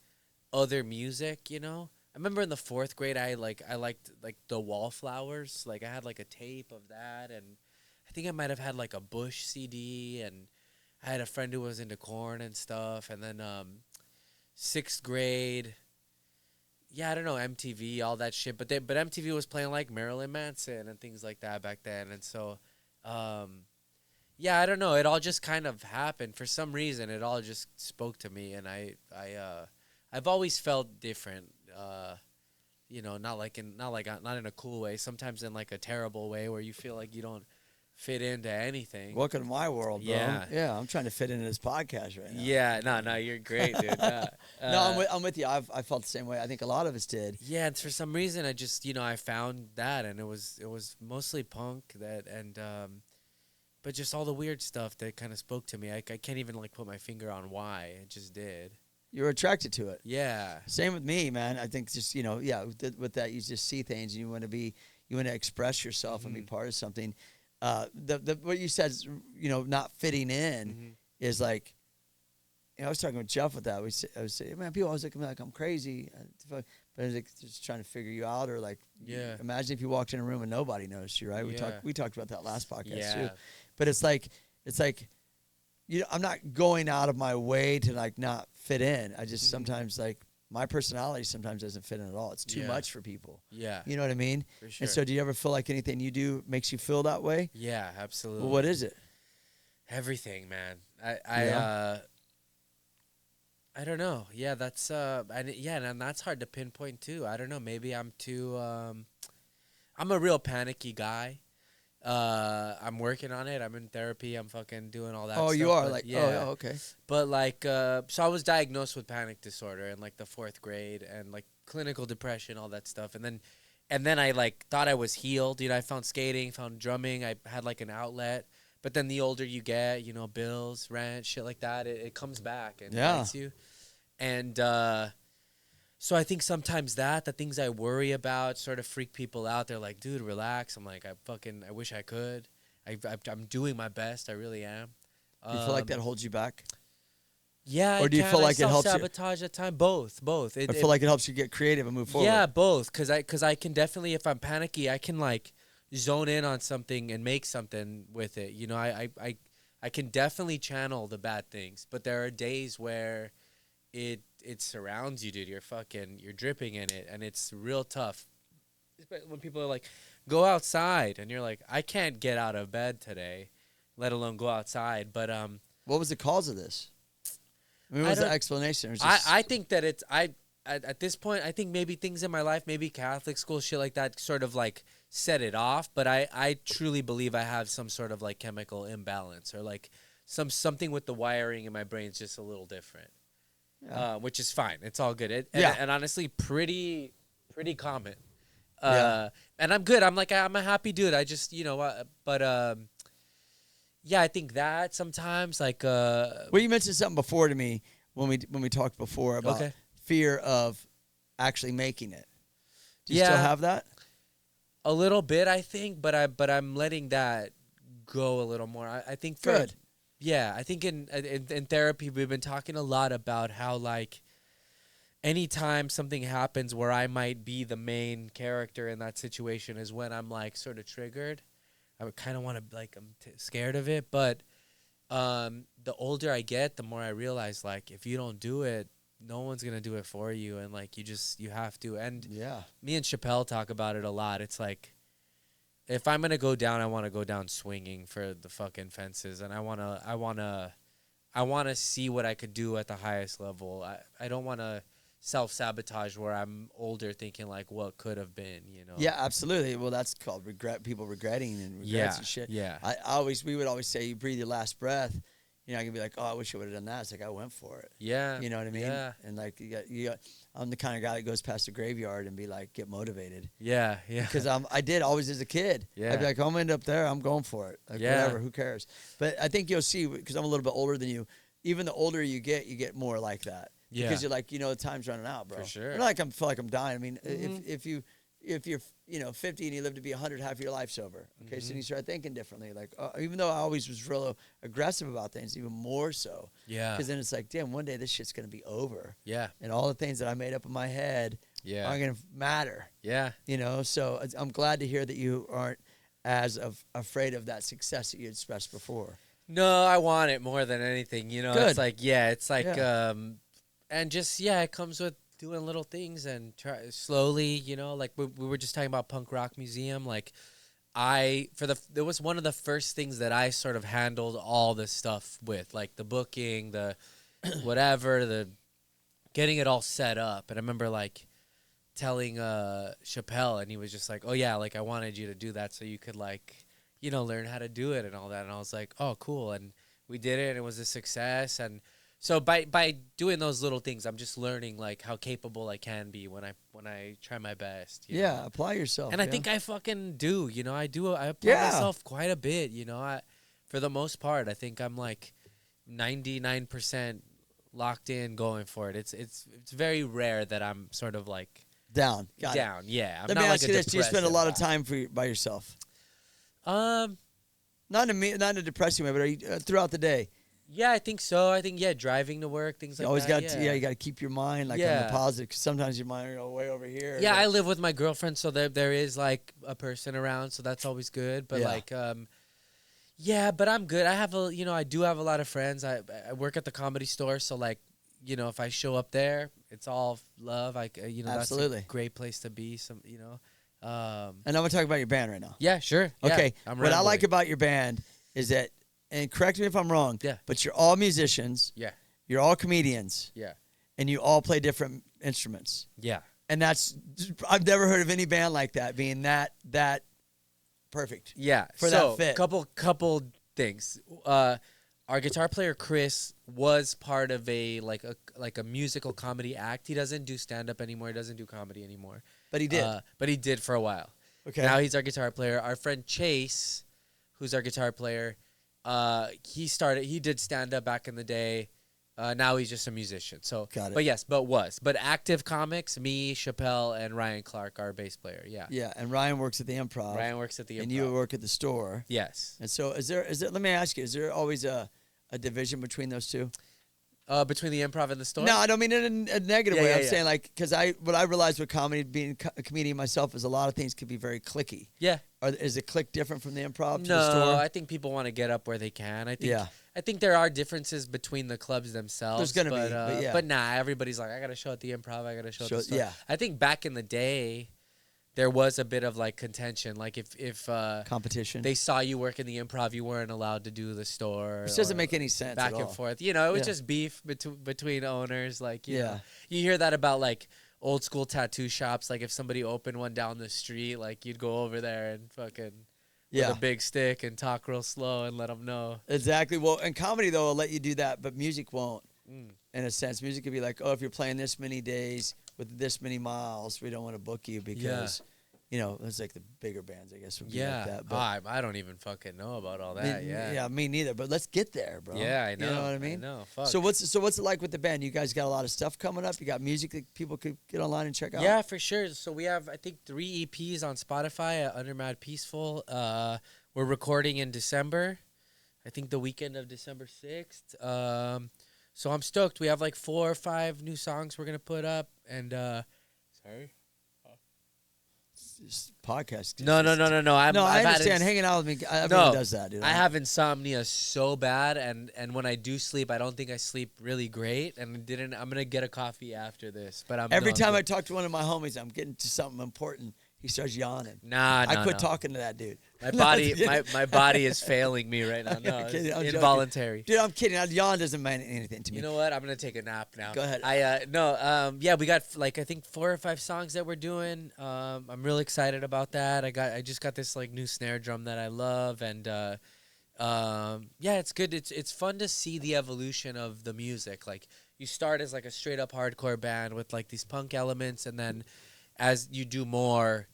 other music. I remember in the 4th grade I liked like the Wallflowers. Like I had like a tape of that, and I think I might have had like a Bush CD, and I had a friend who was into Corn and stuff. And then 6th grade, yeah, I don't know, MTV, all that shit. But MTV was playing like Marilyn Manson and things like that back then, and so yeah, I don't know. It all just kind of happened for some reason. It all just spoke to me, and I've always felt different. Not in a cool way. Sometimes in like a terrible way where you feel like you don't fit into anything. Welcome to my world, bro. Yeah. Yeah, I'm trying to fit into this podcast right now. Yeah, no, you're great, dude. No, I'm with you. I felt the same way. I think a lot of us did. Yeah, and for some reason I just I found that, and it was mostly punk but just all the weird stuff that kind of spoke to me. I can't even like put my finger on why. It just did. You were attracted to it. Yeah. Same with me, man. I think just with that, you just see things, and you want to express yourself and be part of something. What you said is, not fitting in is like, I was talking with Jeff with that. I was saying, man, people always look at me like I'm crazy, but I was like just trying to figure you out, or like, Yeah. imagine if you walked in a room and nobody noticed you, right? Yeah. We talked about that last podcast Yeah. too, but it's like, I'm not going out of my way to like not fit in. I just sometimes like my personality sometimes doesn't fit in at all. It's too Yeah. much for people. Yeah. You know what I mean? For sure. And so do you ever feel like anything you do makes you feel that way? Yeah, absolutely. Well, what is it? Everything, man. Yeah. I don't know. Yeah, that's and that's hard to pinpoint too. I don't know. Maybe I'm too I'm a real panicky guy. I'm working on it. I'm in therapy. I'm fucking doing all that Oh, stuff. you are but like, yeah. oh, okay. But like so I was diagnosed with panic disorder in like the 4th grade, and like clinical depression, all that stuff. And then I like thought I was healed. I found skating, found drumming. I had like an outlet. But then the older you get, bills, rent, shit like that, it comes back and bites you. And so I think sometimes the things I worry about sort of freak people out. They're like, dude, relax. I'm like, I wish I could. I'm doing my best. I really am. Do you feel like that holds you back? Yeah. Or do you feel like it helps you? Self-sabotage at time? Both. I feel like it helps you get creative and move forward. Yeah, both. Because I can definitely, if I'm panicky, I can like zone in on something and make something with it. I can definitely channel the bad things, but there are days where it surrounds you, dude. You're dripping in it, and it's real tough. When people are like, go outside, and you're like, I can't get out of bed today, let alone go outside. But what was the cause of this? I mean, what was the explanation? I think that at this point, I think maybe things in my life, maybe Catholic school, shit like that, sort of like set it off. But I truly believe I have some sort of like chemical imbalance, or like something with the wiring in my brain is just a little different. Yeah. Which is fine. It's all good. And honestly, pretty common. And I'm good. I'm a happy dude. I just, yeah, I think that sometimes like. Well, you mentioned something before to me when we talked before about fear of actually making it. Do you still have that? A little bit, I think, but I'm letting that go a little more. I think good. Yeah, I think in therapy we've been talking a lot about how like anytime something happens where I might be the main character in that situation is when I'm like sort of triggered. I would kind of want to like I'm scared of it, but the older I get, the more I realize like if you don't do it, no one's gonna do it for you, and like you have to. And Yeah. me and Chappelle talk about it a lot. It's like, if I'm gonna go down, I want to go down swinging for the fucking fences, and I wanna see what I could do at the highest level. I don't want to self-sabotage where I'm older thinking like what could have been, you know. Yeah, absolutely. Well, that's called regret. People regretting and regrets and shit. Yeah. We would always say, you breathe your last breath. You know, I can be like, oh, I wish I would have done that. It's like, I went for it. Yeah. You know what I mean? Yeah. And like, I'm the kind of guy that goes past the graveyard and be like, get motivated. Yeah. Because I did always as a kid. Yeah. I'd be like, I'm gonna end up there. I'm going for it. Like, Yeah. whatever. Who cares? But I think you'll see, because I'm a little bit older than you. Even the older you get more like that. Yeah. Because you're like, the time's running out, bro. For sure. Not like I feel like I'm dying. I mean, if you're 50 and you live to be 100, half of your life's over. Okay, so you start thinking differently. Like, even though I always was real aggressive about things, even more so. Yeah. Because then it's like, damn, one day this shit's gonna be over. Yeah. And all the things that I made up in my head aren't gonna matter. Yeah. So I'm glad to hear that you aren't as afraid of that success that you expressed before. No, I want it more than anything, you know. Good. It's like and just it comes with doing little things and try slowly, you know, like we were just talking about Punk Rock Museum. Like it was one of the first things that I sort of handled all this stuff with, like the booking, the whatever, the getting it all set up. And I remember like telling Chappelle, and he was just like, oh yeah, like I wanted you to do that so you could like, you know, learn how to do it and all that. And I was like, oh cool. And we did it and it was a success. And so by doing those little things, I'm just learning like how capable I can be when I try my best. You know? Apply yourself. And I think I fucking do. You know, I apply myself quite a bit. You know, for the most part, I think I'm like 99% locked in, going for it. It's very rare that I'm sort of like down. Got down. It. Yeah. I'm Let not me like ask a you this: do you spend a lot of depressive time by yourself? guy. Not in a depressing way, but are you throughout the day? Yeah, I think so. I think driving to work, things like You always that. got you got to keep your mind like on Yeah. the positive, because sometimes your mind will go way over here. Yeah, but- I live with my girlfriend, so there is like a person around, so that's always good. But Yeah. like, but I'm good. I do have a lot of friends. I work at the Comedy Store, so like, if I show up there, it's all love. That's Absolutely. a great place to be. And I'm gonna talk about your band right now. Yeah, sure. Yeah, Okay. I'm What I rambling. like about your band is that, and correct me if I'm wrong. Yeah. But you're all musicians. Yeah. You're all comedians. Yeah. And you all play different instruments. Yeah. And I've never heard of any band like that being that perfect. Yeah. For so, that fit. Couple things. Our guitar player Chris was part of a musical comedy act. He doesn't do stand up anymore. He doesn't do comedy anymore. But he did. But he did for a while. Okay. Now he's our guitar player. Our friend Chase, who's our guitar player, he did stand up back in the day. Now he's just a musician. So, Got it. But active comics, me, Chappelle, and Ryan Clark, our bass player. Yeah. Yeah. And Ryan works at the Improv. Ryan works at the Improv. And you work at the store. Yes. And so is there? Let me ask you: is there always a division between those two? Between the Improv and the store? No, I don't mean it in a negative Yeah, way. yeah, I'm yeah. saying like, because what I realized with comedy, being a comedian myself, is a lot of things could be very clicky. Yeah. Is the click different from the Improv to No, the store? I think people want to get up where they can. Yeah. I think there are differences between the clubs themselves. There's gonna be, but yeah. But nah, everybody's like, I got to show at the Improv. I got to show at the store. Yeah. I think back in the day, there was a bit of like contention. Like if Competition. they saw you work in the Improv, you weren't allowed to do the store. Which doesn't or make any sense back at and all. forth. It was Yeah. just beef between owners. Like, you Yeah. know, you hear that about like old school tattoo shops. Like if somebody opened one down the street, like you'd go over there and fucking with a big stick and talk real slow and let them know. Exactly. Well, in comedy though, I'll let you do that, but music won't. Mm. In a sense, music could be like, oh, if you're playing this many days with this many miles, we don't want to book you because, it's like the bigger bands, I guess, would be like that. But I don't even fucking know about all that. me neither. But let's get there, bro. Yeah, I know. You know what I mean? know. Fuck. So what's it like with the band? You guys got a lot of stuff coming up. You got music that people could get online and check out. Yeah, for sure. So we have, I think, 3 EPs on Spotify at Under Mad Peaceful. We're recording in December. I think the weekend of December 6th. So I'm stoked. We have like 4 or 5 new songs we're gonna put up. And sorry. this podcast. No. I I've had understand. Hanging out with me, everyone does that, dude. I have insomnia so bad, and when I do sleep, I don't think I sleep really great. And I'm gonna get a coffee after this. But every time I talk to one of my homies, I'm getting to something important. He starts yawning. I quit talking to that dude. My body, my body is failing me right now. No, I'm kidding, I'm involuntary. Dude, I'm kidding. Yawn doesn't mean anything to me. You know what? I'm gonna take a nap now. Go ahead. Yeah, we got like I think 4 or 5 songs that we're doing. I'm really excited about that. I just got this like new snare drum that I love, and yeah, it's good. It's fun to see the evolution of the music. Like you start as like a straight up hardcore band with like these punk elements, and then as you do more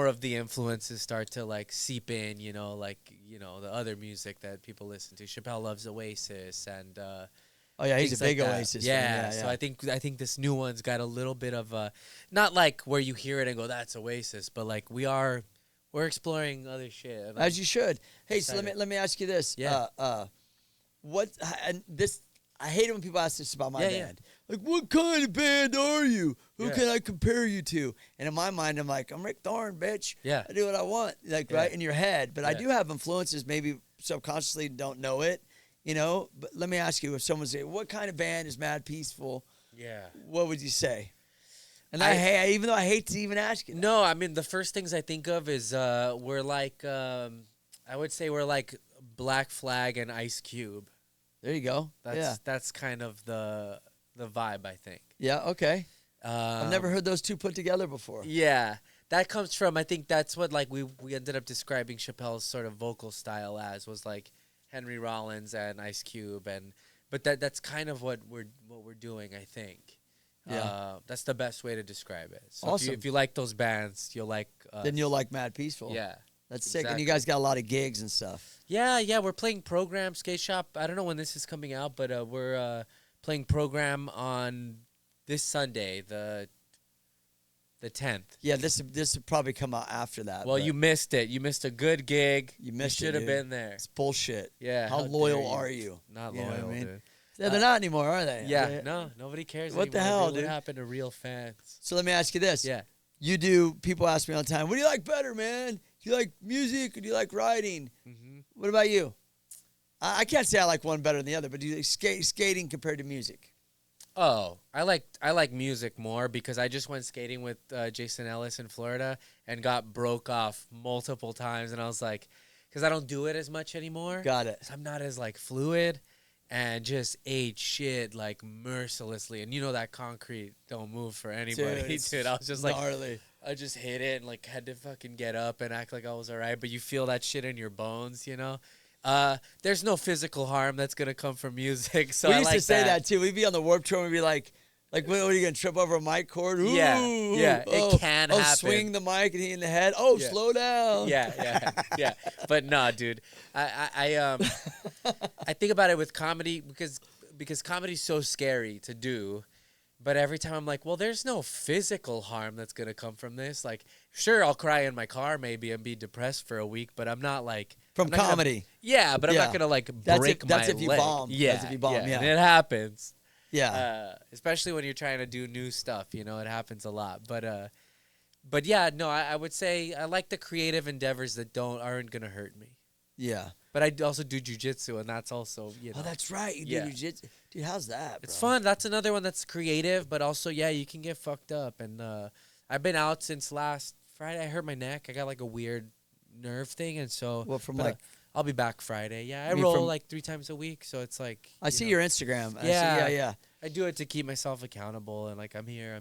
of the influences start to like seep in, the other music that people listen to. Chappelle loves Oasis, and oh yeah, he's a big like Oasis fan. Yeah. So I think this new one's got a little bit of not like where you hear it and go that's Oasis, but like we're exploring other shit. As you should. Hey, excited. so let me ask you this. Yeah. I hate it when people ask this about my Yeah, band. Like, what kind of band are you? Who Yeah. can I compare you to? And in my mind, I'm like, I'm Rick Thorne, bitch. Yeah. I do what I want, like, Yeah. right in your head. But I Yeah. do have influences, maybe subconsciously don't know it, But let me ask you, if someone say, what kind of band is Mad Peaceful? Yeah. What would you say? And even though I hate to even ask you that. No, I mean the first things I think of is we're like I would say we're like Black Flag and Ice Cube. There you go. That's kind of the vibe, I think. Yeah, okay. I've never heard those two put together before. Yeah, that comes from, I think that's what like we ended up describing Chappelle's sort of vocal style as, was like Henry Rollins and Ice Cube, but that's kind of what we're doing, I think. Yeah, that's the best way to describe it. So awesome. if you like those bands, you'll like us. Then you'll like Mad Peaceful. Yeah. That's sick. And Exactly. you guys got a lot of gigs and stuff. Yeah, we're playing Program Skate Shop. I don't know when this is coming out, but we're playing Program on this Sunday, the 10th. Yeah, this will probably come out after that. Well, but you missed it. You missed a good gig. You missed it, should have dude. been there. It's bullshit. Yeah. How dare loyal are you? Not You know loyal, what I mean? dude. Yeah, they're not anymore, are they? Yeah, no, nobody cares What the anymore, hell, dude? dude? What happened to real fans? So let me ask you this. Yeah. People ask me all the time, what do you like better, man? Do you like music or do you like writing? Mm-hmm. What about you? I can't say I like one better than the other, but do you like skating compared to music? Oh, I like music more because I just went skating with Jason Ellis in Florida and got broke off multiple times, and I was like, because I don't do it as much anymore. Got it. So I'm not as like fluid, and just ate shit like mercilessly, and that concrete don't move for anybody, dude. I was just like, gnarly. I just hit it and like had to fucking get up and act like I was all right, but you feel that shit in your bones, There's no physical harm that's gonna come from music. So We I used like to say that too. We'd be on the Warped Tour and we'd be like, what are you gonna trip over a mic cord? Ooh, Yeah, it can happen. Swing the mic and hit in the head. Oh, Yeah. slow down. Yeah. But nah, dude. I think about it with comedy because comedy's so scary to do. But every time I'm like, well, there's no physical harm that's gonna come from this. Like, sure, I'll cry in my car maybe and be depressed for a week, but I'm not like From I'm not gonna- comedy. but I'm Yeah. not gonna like That's break if- my that's if you leg. bomb. Yeah, That's if you bomb, yeah. And it happens. Yeah. Especially when you're trying to do new stuff, it happens a lot. But yeah, no, I would say I like the creative endeavors that aren't gonna hurt me. Yeah. But I also do jujitsu, and that's also Oh, that's right. You Yeah. do jiu-jitsu. Dude, how's that, bro? it's fun. That's another one that's creative, but also you can get fucked up. And I've been out since last Friday. I hurt my neck. I got like a weird nerve thing, and so Well, from but like, I'll be back Friday. Yeah, I You mean roll from- like 3 times a week, so it's like I see your Instagram. Yeah. Yeah. I do it to keep myself accountable, and like I'm here.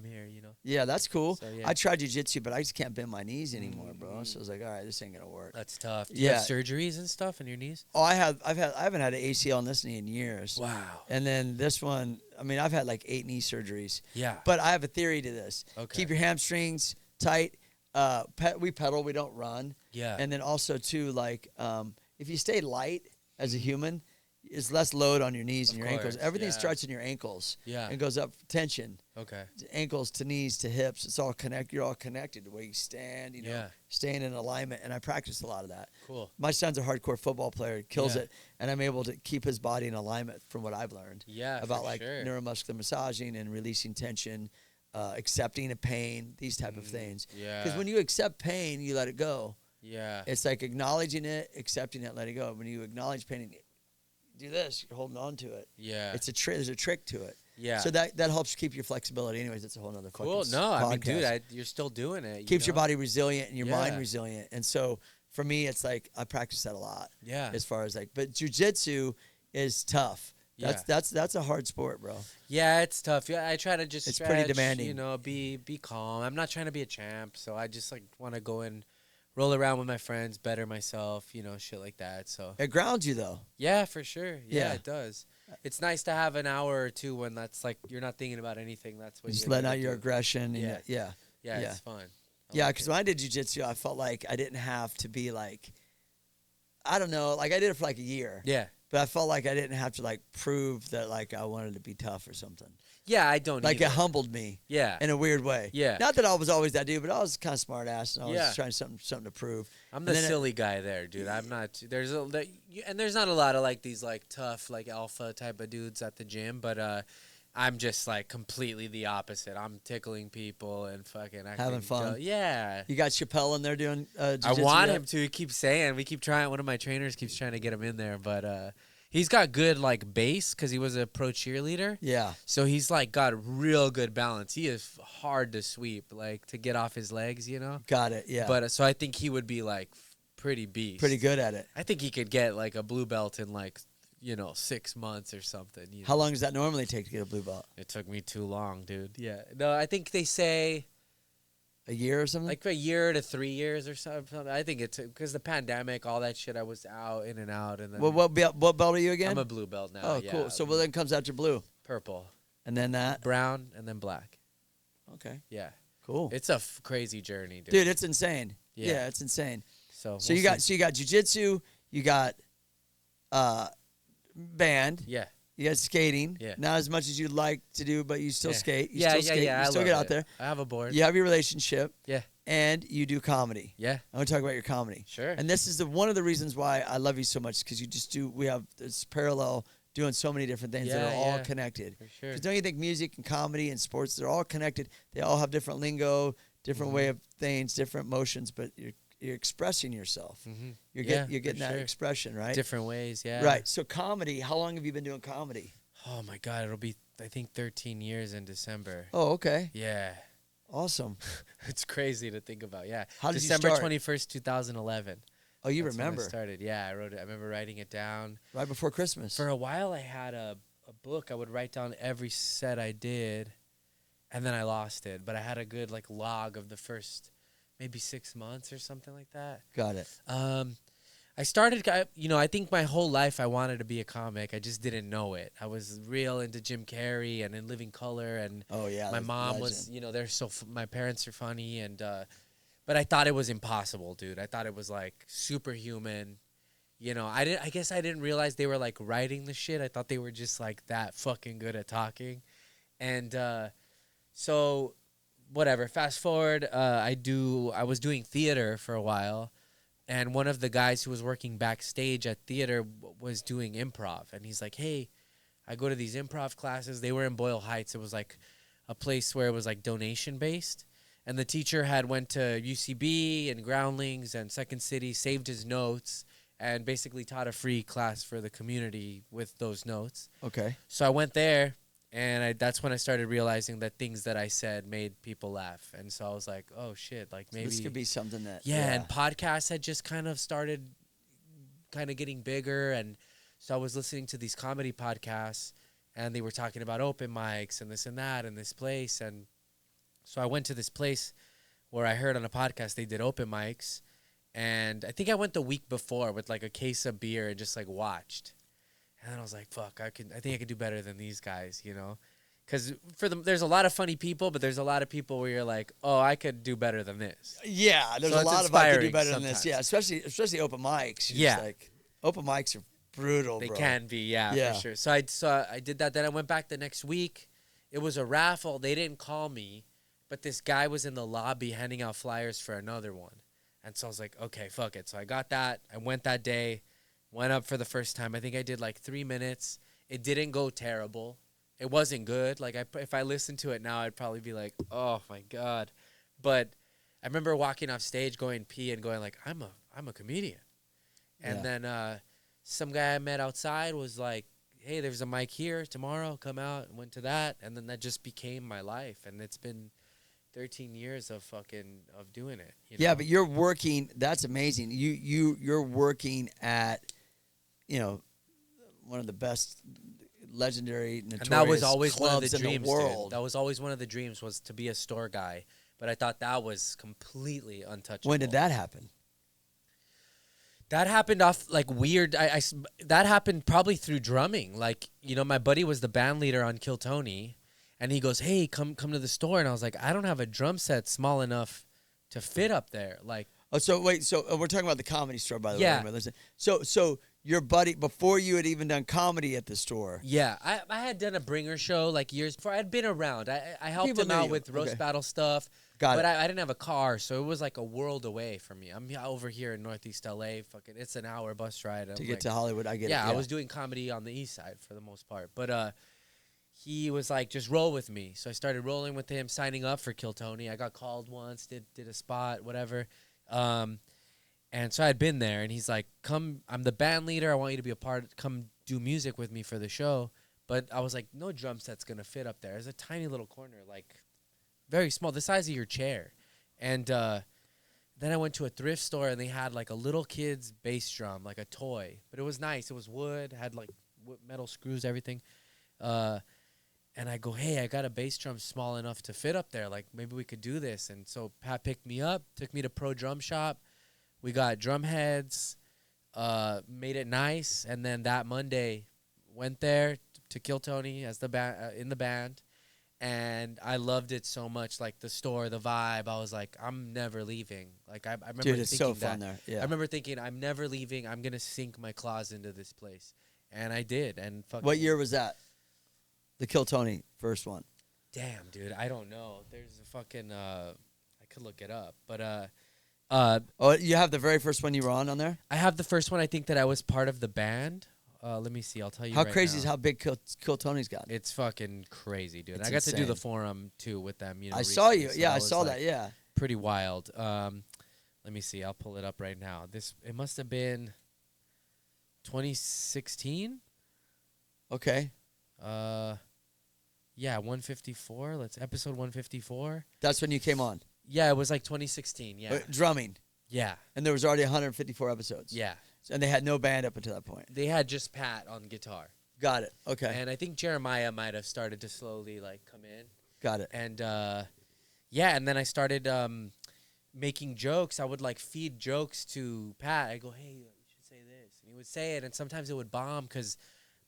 Yeah, that's cool. So, yeah. I tried jiu-jitsu, but I just can't bend my knees anymore, bro. So I was like, all right, this ain't gonna work. That's tough. Do you Yeah. have surgeries and stuff in your knees? Oh, I haven't had an ACL on this knee in years. Wow. And then this one, I mean, I've had like 8 knee surgeries. Yeah. But I have a theory to this. Okay. Keep your hamstrings tight. We pedal, we don't run. Yeah. And then also too, like, if you stay light as a human, is less load on your knees and Of your ankles. course, Everything yeah. starts in your ankles. Yeah. And goes up tension. Okay. Ankles to knees to hips. It's all connected. You're all connected. The way you stand, Yeah. staying in alignment. And I practice a lot of that. Cool. My son's a hardcore football player. He kills Yeah. it. And I'm able to keep his body in alignment from what I've learned. Yeah. About for like sure. neuromuscular massaging and releasing tension. accepting of pain, these type of things. Yeah. Because when you accept pain, you let it go. Yeah. It's like acknowledging it, accepting it, let it go. When you acknowledge pain and do this, you're holding on to it. Yeah. It's there's a trick to it. Yeah. So that helps keep your flexibility. Anyways, that's a whole nother fucking Cool. No, I mean, podcast. dude, you're still doing it. Keeps your know? body resilient and your mind Yeah. resilient. And so for me, it's like I practice that a lot. Yeah. As far as like, but jujitsu is tough. That's a hard sport, bro. Yeah, it's tough. Yeah, I try to just It's stretch, pretty demanding. You know, be calm. I'm not trying to be a champ, so I just like want to go and roll around with my friends, better myself, you know, shit like that. So It grounds you though. yeah, for sure. Yeah, Yeah. it does. It's nice to have an hour or two when that's like you're not thinking about anything. That's what Just you're letting gonna out your do. aggression. And Yeah. yeah. Yeah, yeah. it's fun. Yeah, because when I did jujitsu, I felt like I didn't have to be like, I don't know, like I did it for like a year. Yeah. But I felt like I didn't have to like prove that like I wanted to be tough or something. Yeah, I don't Like either. it humbled me Yeah. in a weird way. Yeah. Not that I was always that dude, but I was kind of smart ass and I was Yeah. trying something to prove. I'm the And then silly guy there, dude. I'm not. There's not a lot of like these like tough like alpha type of dudes at the gym, but I'm just like completely the opposite. I'm tickling people and fucking acting Having fun. Yeah. You got Chappelle in there doing I jiu-jitsu want yet? him to. He keeps saying. We keep trying. One of my trainers keeps trying to get him in there, but he's got good like base because he was a pro cheerleader. Yeah. So he's like got real good balance. He is hard to sweep, like to get off his legs, you know. Got it. Yeah. But so I think he would be like pretty beast. Pretty good at it. I think he could get like a blue belt in like 6 months or something. You know? How long does that normally take to get a blue belt? It took me too long, dude. Yeah. No, I think they say A year or something? like a year to 3 years or something. I think it's because the pandemic, all that shit. I was out in and out, and then What belt are you again? I'm a blue belt now. Oh, yeah. cool. So then comes after blue. Purple, And then that? brown, and then black. Okay. Yeah. Cool. It's a crazy journey, dude. Dude, it's insane. Yeah. Yeah, it's insane. So So we'll you got see. jiu-jitsu, you got band, Yeah. you got skating. Yeah. Not as much as you'd like to do, but you still Yeah. skate. You Yeah, still yeah, skate. yeah. You I still love get out it. there. I have a board. You have your relationship. Yeah. And you do comedy. Yeah. I want to talk about your comedy. Sure. And this is one of the reasons why I love you so much, because you just do. We have this parallel doing so many different things that Yeah, are all yeah. connected. For sure. Because don't you think music and comedy and sports, they're all connected? They all have different lingo, different way of things, different motions, but you're expressing yourself. Mm-hmm. You're Yeah, getting for that sure. expression, right? Different ways. Yeah. Right. So comedy. How long have you been doing comedy? Oh my God, it'll be I think 13 years in December. Oh, okay. Yeah. Awesome. It's crazy to think about. Yeah. How did you December start? 21st, 2011. Oh, you That's when I remember? started. Yeah, I wrote it. I remember writing it down. Right before Christmas. For a while I had a book. I would write down every set I did, and then I lost it. But I had a good like log of the first maybe 6 months or something like that. Got it. I started, I think my whole life I wanted to be a comic. I just didn't know it. I was real into Jim Carrey and In Living Color, and Oh yeah. my that's mom was, they're my parents are funny, and but I thought it was impossible, dude. I thought it was like superhuman. I guess I didn't realize they were like writing the shit. I thought they were just like that fucking good at talking, and so whatever. Fast forward, I was doing theater for a while. And one of the guys who was working backstage at theater was doing improv. And he's like, hey, I go to these improv classes. They were in Boyle Heights. It was like a place where it was like donation based. And the teacher had went to UCB and Groundlings and Second City, saved his notes, and basically taught a free class for the community with those notes. Okay. So I went there. And that's when I started realizing that things that I said made people laugh. And so I was like, oh, shit, like maybe. This could be something that. Yeah, and podcasts had just kind of started kind of getting bigger. And so I was listening to these comedy podcasts, and they were talking about open mics and this and that and this place. And so I went to this place where I heard on a podcast they did open mics. And I think I went the week before with like a case of beer and just like watched. And then I was like, fuck, I think I could do better than these guys, Because there's a lot of funny people, but there's a lot of people where you're like, oh, I could do better than this. Yeah, there's So a it's lot of I could do inspiring better than this. sometimes. Yeah, especially open mics. You're Yeah. just like, open mics are brutal, They bro. can be, yeah, for sure. So I did that. Then I went back the next week. It was a raffle. They didn't call me, but this guy was in the lobby handing out flyers for another one. And so I was like, okay, fuck it. So I got that. I went that day, went up for the first time. I think I did like 3 minutes. It didn't go terrible. It wasn't good. Like if I listened to it now, I'd probably be like, oh my God. But I remember walking off stage, going pee, and going like, I'm a comedian. And then some guy I met outside was like, hey, there's a mic here tomorrow. Come out. And went to that, and then that just became my life. And it's been 13 years of doing it. You know? Yeah, but you're working. That's amazing. You're working at, one of the best, legendary, notorious and that was always one of clubs the in dreams, the world. dude. That was always one of the dreams, was to be a store guy. But I thought that was completely untouchable. When did that happen? That happened off like weird. That happened probably through drumming. Like, my buddy was the band leader on Kill Tony, and he goes, "Hey, come to the store." And I was like, "I don't have a drum set small enough to fit up there." Like, oh, so wait, so we're talking about the Comedy Store, by the way. Yeah. Everybody listen. So your buddy, before you had even done comedy at the store. yeah, I had done a bringer show like years before. I'd been around. I helped People him knew out you. with roast Okay. battle stuff. Got But it. I didn't have a car, so it was like a world away from me. I'm over here in Northeast LA. Fucking, it's an hour bus ride. To I'm get like, to Hollywood, I get it. yeah, I was doing comedy on the east side for the most part. But he was like, just roll with me. So I started rolling with him, signing up for Kill Tony. I got called once, did a spot, whatever. And so I'd been there, and he's like, come, I'm the band leader. I want you to be a part, come do music with me for the show. But I was like, no drum set's going to fit up there. There's a tiny little corner, like very small, the size of your chair. And then I went to a thrift store, and they had like a little kid's bass drum, like a toy. But it was nice. It was wood, had like metal screws, everything. And I go, hey, I got a bass drum small enough to fit up there. Like, maybe we could do this. And so Pat picked me up, took me to Pro Drum Shop. We got drum heads, made it nice. And then that Monday, went there to Kill Tony as the in the band. And I loved it so much, like the store, the vibe. I was like, I'm never leaving. Like, I remember Dude, it's thinking so fun that. there. Yeah. I remember thinking, I'm never leaving. I'm going to sink my claws into this place. And I did. And fucking, What year was that? The Kill Tony first one. damn, dude, I don't know. There's a fucking, I could look it up. But Oh, you have the very first one you were on there? I have the first one, I think, that I was part of the band. Let me see. I'll tell you How right crazy now. is how big Kill Tony's got? It's fucking crazy, dude. It's I got to do the insane. forum, too, with them. I saw you. recently, so Yeah, that I was, saw like, that. Yeah. pretty wild. Let me see. I'll pull it up right now. It must have been 2016. Okay. Yeah, 154. Episode 154. That's when you came on. Yeah, it was like 2016. Yeah, Drumming. yeah, And there was already 154 episodes. yeah. And they had no band up until that point. They had just Pat on guitar, Got it. Okay. and I think Jeremiah might have started to slowly like come in. Got it. And yeah, and then I started making jokes. I would like feed jokes to Pat. I go, hey, you should say this, and he would say it, and sometimes it would bomb because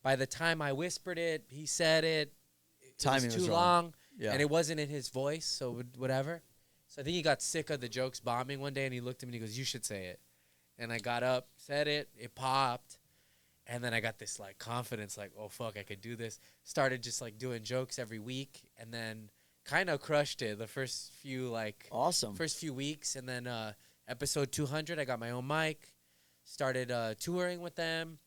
by the time I whispered it, he said it. It Timing was was too wrong. long, Yeah. and it wasn't in his voice, so whatever. So I think he got sick of the jokes bombing one day, and he looked at me and he goes, "You should say it." And I got up, said it, it popped, and then I got this like confidence, like, oh fuck, I could do this. Started just like doing jokes every week, and then kind of crushed it the first few Awesome. weeks, and then episode 200, I got my own mic, started touring with them.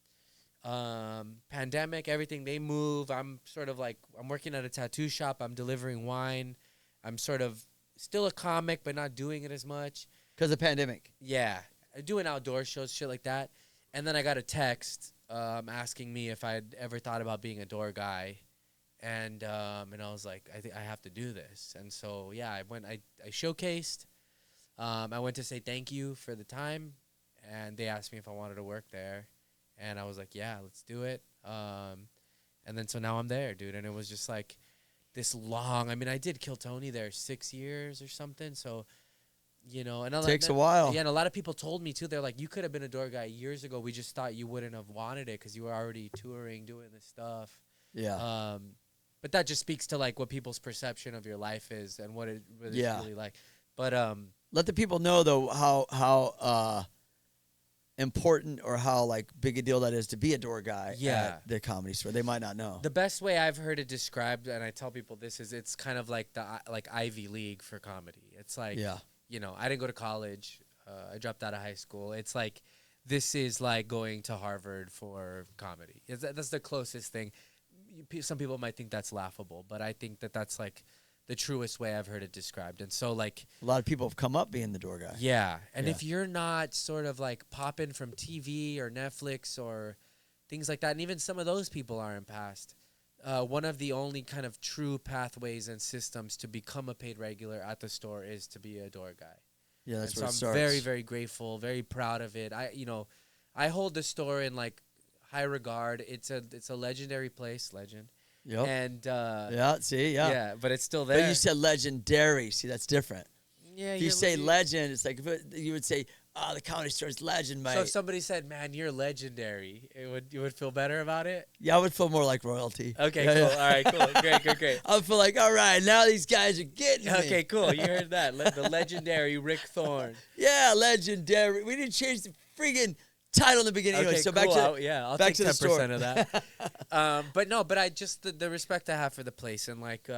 Pandemic, everything, they move. I'm sort of like, I'm working at a tattoo shop. I'm delivering wine. I'm sort of still a comic, but not doing it as much. Because of the pandemic. Yeah, doing outdoor shows, shit like that. And then I got a text asking me if I'd ever thought about being a door guy. And I was like, I think I have to do this. And so, yeah, I showcased. I went to say thank you for the time, and they asked me if I wanted to work there. And I was like, yeah, let's do it. And then so now I'm there, dude. And it was just like this long, I mean, I did Kill Tony there 6 years or something. So, you know. And Takes a while. Yeah, and a lot of people told me, too. They're like, you could have been a door guy years ago. We just thought you wouldn't have wanted it because you were already touring, doing this stuff. Yeah. But that just speaks to, like, what people's perception of your life is and what it really Yeah. is really like. But Let the people know, though, how important or how like big a deal that is to be a door guy Yeah. at the Comedy Store. They might not know. the best way I've heard it described, and I tell people this, is it's kind of like the Ivy League for comedy. It's like, Yeah. you know, I didn't go to college. I dropped out of high school. It's like, this is like going to Harvard for comedy. That's the closest thing. some people might think that's laughable, but I think that that's like the truest way I've heard it described. And so like A lot of people have come up being the door guy. yeah, and Yeah. if you're not sort of like popping from TV or Netflix or things like that, and even some of those people aren't past. One of the only kind of true pathways and systems to become a paid regular at the store is to be a door guy. Yeah, that's And where it so starts. I'm very, very grateful, very proud of it. I hold the store in like high regard. It's a legendary place, legend. Yep. And yeah, see, yeah. but it's still there. But you said legendary. See, that's different. yeah, If you say legend, it's like you would say, "Oh, the comedy store's legend, mate." So if somebody said, "Man, you're legendary," you would feel better about it. Yeah, I would feel more like royalty. Okay, Yeah, cool. yeah. All right, cool. Great. I would feel like, all right, now these guys are getting me. Okay, cool. You heard that. The legendary Rick Thorne. Yeah, legendary. We didn't change the friggin' title in the beginning. Okay, Anyway, so cool. back to I'll back take to the 10% of store. that. But I just the respect I have for the place, and like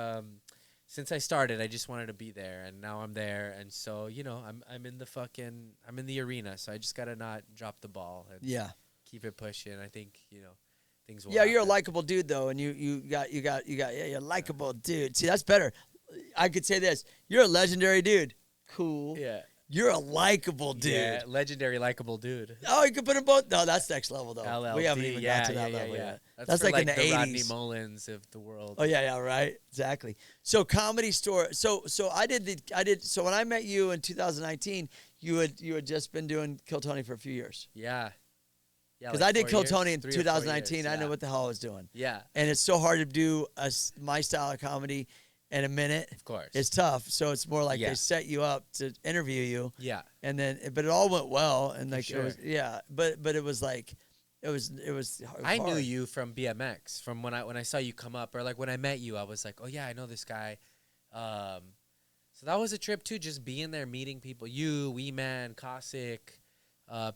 since I started, I just wanted to be there, and now I'm there, and so I'm in the arena, so I just gotta not drop the ball and Yeah. keep it pushing. I think things will. Yeah, you're a happen. likable dude though, and you got yeah, you're a likable dude. See, that's better. I could say this: you're a legendary dude. Cool. Yeah. You're a likable dude. Yeah, legendary, likable dude. Oh, you could put them both. No, that's next level though. LLD, We haven't even got to that yeah, level yeah. yet. That's That's for, like in the Rodney 80s. Mullins of the world. Oh yeah, right, exactly. So comedy store. So I did. So when I met you in 2019, you had just been doing Kill Tony for a few years. Yeah. Yeah. Because like I did 4 Kill years, Tony in 3 or 4 2019. years, I know yeah. what the hell I was doing. Yeah, And it's so hard to do my style of comedy in a minute. of course. It's tough. So it's more like Yeah. they set you up to interview you, yeah. and then but it all went well, and like sure. it was but it was like it was I knew hard. you from BMX, from when I saw you come up, or like when I met you, I was like, oh yeah, I know this guy. So that was a trip too, just being there, meeting people. You, Wee Man, Cossack,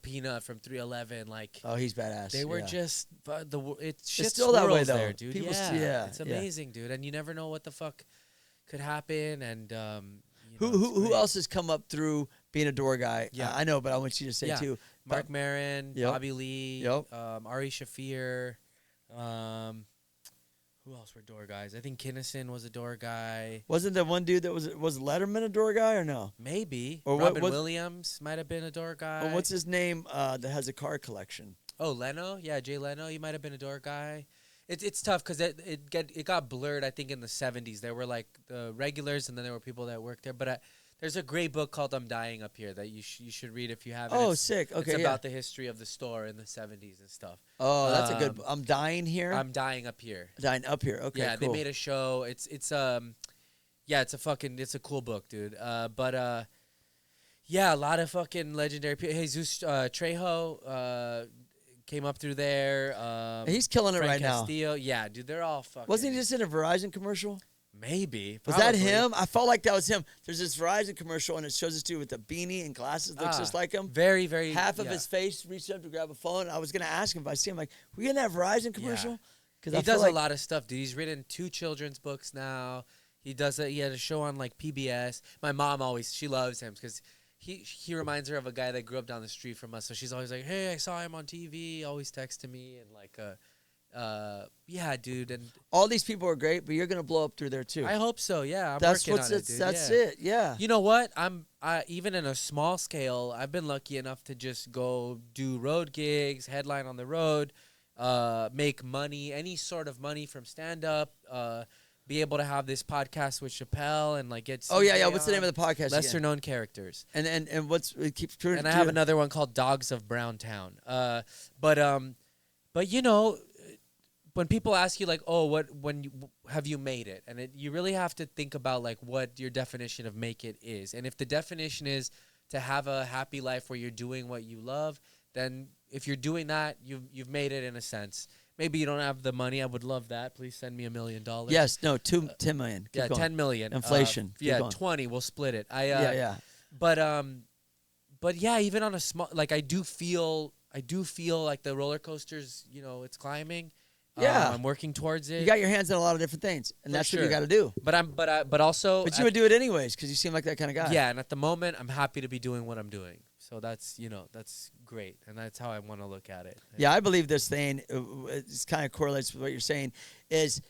Peanut from 311, like Oh, he's badass. they were yeah. just it's shit still that way, swirls though. there, dude. People yeah, yeah, it's yeah. amazing, dude, and you never know what the fuck could happen. And Who else has come up through being a door guy? Yeah. I know, but I want you to say Yeah. too. Mark Maron, Yep. Bobby Lee, Yep. Ari Shafir. Who else were door guys? I think Kinnison was a door guy. Wasn't that one dude that was Letterman a door guy or no? Maybe. Or what- Robin what- Williams might have been a door guy. Well, what's his name that has a car collection? Oh, Leno? Yeah, Jay Leno. He might have been a door guy. It's tough because it got blurred, I think, in the 70s. There were, like, the regulars, and then there were people that worked there. But there's a great book called I'm Dying Up Here that you should read if you haven't. Oh, It's- sick. Okay, It's yeah. about the history of the store in the 70s and stuff. Oh, that's a good. Um, I'm dying here. I'm Dying Up Here. dying up here. Okay, Yeah, cool. they made a show. It's a cool book, dude. Yeah, a lot of fucking legendary people. Jesus Trejo came up through there. He's killing it Frank right now. Castillo. Yeah, dude, they're all fucking. Wasn't he just in a Verizon commercial? Maybe. Was that probably. him? I felt like that was him. There's this Verizon commercial, and it shows this dude with a beanie and glasses, looks just like him. Very, very. Half of yeah. his face reached up to grab a phone. I was gonna ask him if I see him. Like, were you in that Verizon commercial? Because He does a lot of stuff, dude. He's written 2 children's books now. He had a show on like PBS. My mom she loves him because he reminds her of a guy that grew up down the street from us. So she's always like, hey, I saw him on TV. Always texting me and like, yeah, dude. And All these people are great, but you're gonna blow up through there too. I hope so. Yeah, I'm that's working what's on it, dude. that's yeah. it. Yeah. You know what? Even in a small scale, I've been lucky enough to just go do road gigs, headline on the road, make money, any sort of money from stand up, be able to have this podcast with Chappelle and like get. Oh yeah, yeah. CJ What's the name on. of the podcast? Lesser again? known characters. And what's it keeps turning. And I have another one called Dogs of Browntown. But you know, when people ask you like, oh, have you made it? And you really have to think about like what your definition of make it is. And if the definition is to have a happy life where you're doing what you love, then if you're doing that, you've made it in a sense. Maybe you don't have the money. I would love that. Please send me $1 million. Yes. No. 10 million. Keep Yeah, going. 10 million. Inflation. Keep Yeah, going. 20. We'll split it. Yeah. But yeah, even on a small, like I do feel like the roller coaster's, it's climbing. Yeah. I'm working towards it. You got your hands in a lot of different things, and For that's what sure. you got to do. But also. But you would do it anyways because you seem like that kind of guy. Yeah, and at the moment, I'm happy to be doing what I'm doing. So that's, that's great. And that's how I want to look at it. Yeah, I believe this thing, it kind of correlates with what you're saying, is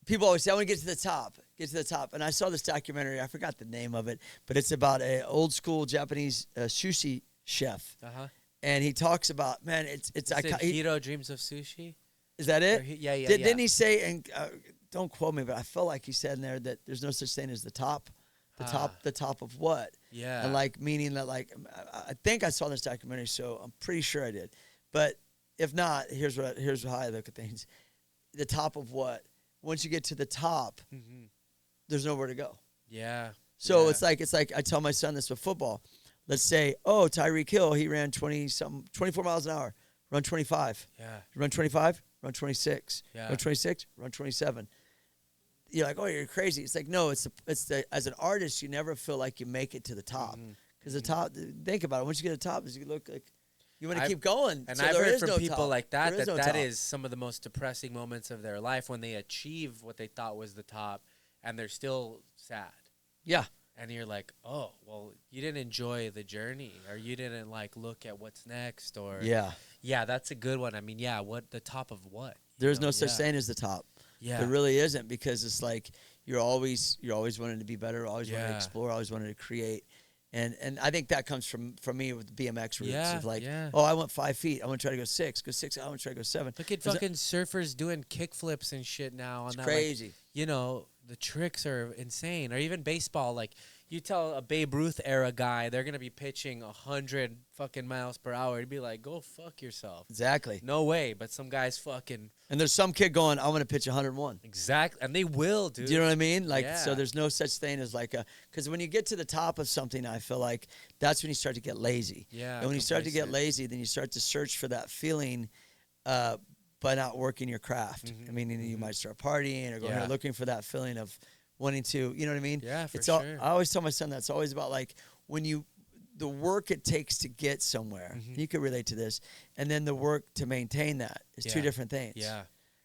people always say, I want to get to the top, get to the top. And I saw this documentary, I forgot the name of it, but it's about an old school Japanese sushi chef. Uh-huh. And he talks about, man, it's Hiro dreams of sushi? is that it? Yeah. Didn't he say, and don't quote me, but I felt like he said in there that there's no such thing as the top. The top of what? Yeah. And like meaning that like I think I saw this documentary, so I'm pretty sure I did. But if not, here's how I look at things. The top of what? Once you get to the top, there's nowhere to go. Yeah. So it's like I tell my son this with football. Let's say, oh, Tyreek Hill, he ran 24 miles an hour. Run 25. Yeah. Run 25. Run 26. Yeah. Run 26. Run 27. You're like, oh, you're crazy. It's like, no, it's the as an artist, you never feel like you make it to the top. Because the top, think about it. Once you get to the top, you look like you want to keep going. And so I've there heard is from no people top. like that There is no that top. is some of the most depressing moments of their life when they achieve what they thought was the top and they're still sad. Yeah. And you're like, oh, well, you didn't enjoy the journey or you didn't like look at what's next or yeah, that's a good one. I mean, yeah, what the top of what? There's no such thing as the top. Yeah. There really isn't, because it's like you're always wanting to be better, always wanting to explore, always wanting to create. And I think that comes from me with the BMX roots of like, oh, I went 5 feet. I want to try to go 6. Go 6. I want to try to go 7. Look at fucking surfers doing kick flips and shit now. On It's that, crazy. Like, the tricks are insane. Or even baseball. Like, you tell a Babe Ruth era guy they're going to be pitching 100 fucking miles per hour. He'd be like, go fuck yourself. Exactly. No way. But some guys fucking. And there's some kid going, I want to pitch 101. Exactly. And they will, dude. Do you know what I mean? Like, so there's no such thing as like because when you get to the top of something, I feel like that's when you start to get lazy. Yeah. And when you start to get lazy, then you start to search for that feeling by not working your craft. I mean, you might start partying or going there looking for that feeling of wanting to, you know what I mean? Yeah, for it's sure. I always tell my son that's always about like when the work it takes to get somewhere. You could relate to this. And then the work to maintain that is two different things. Yeah.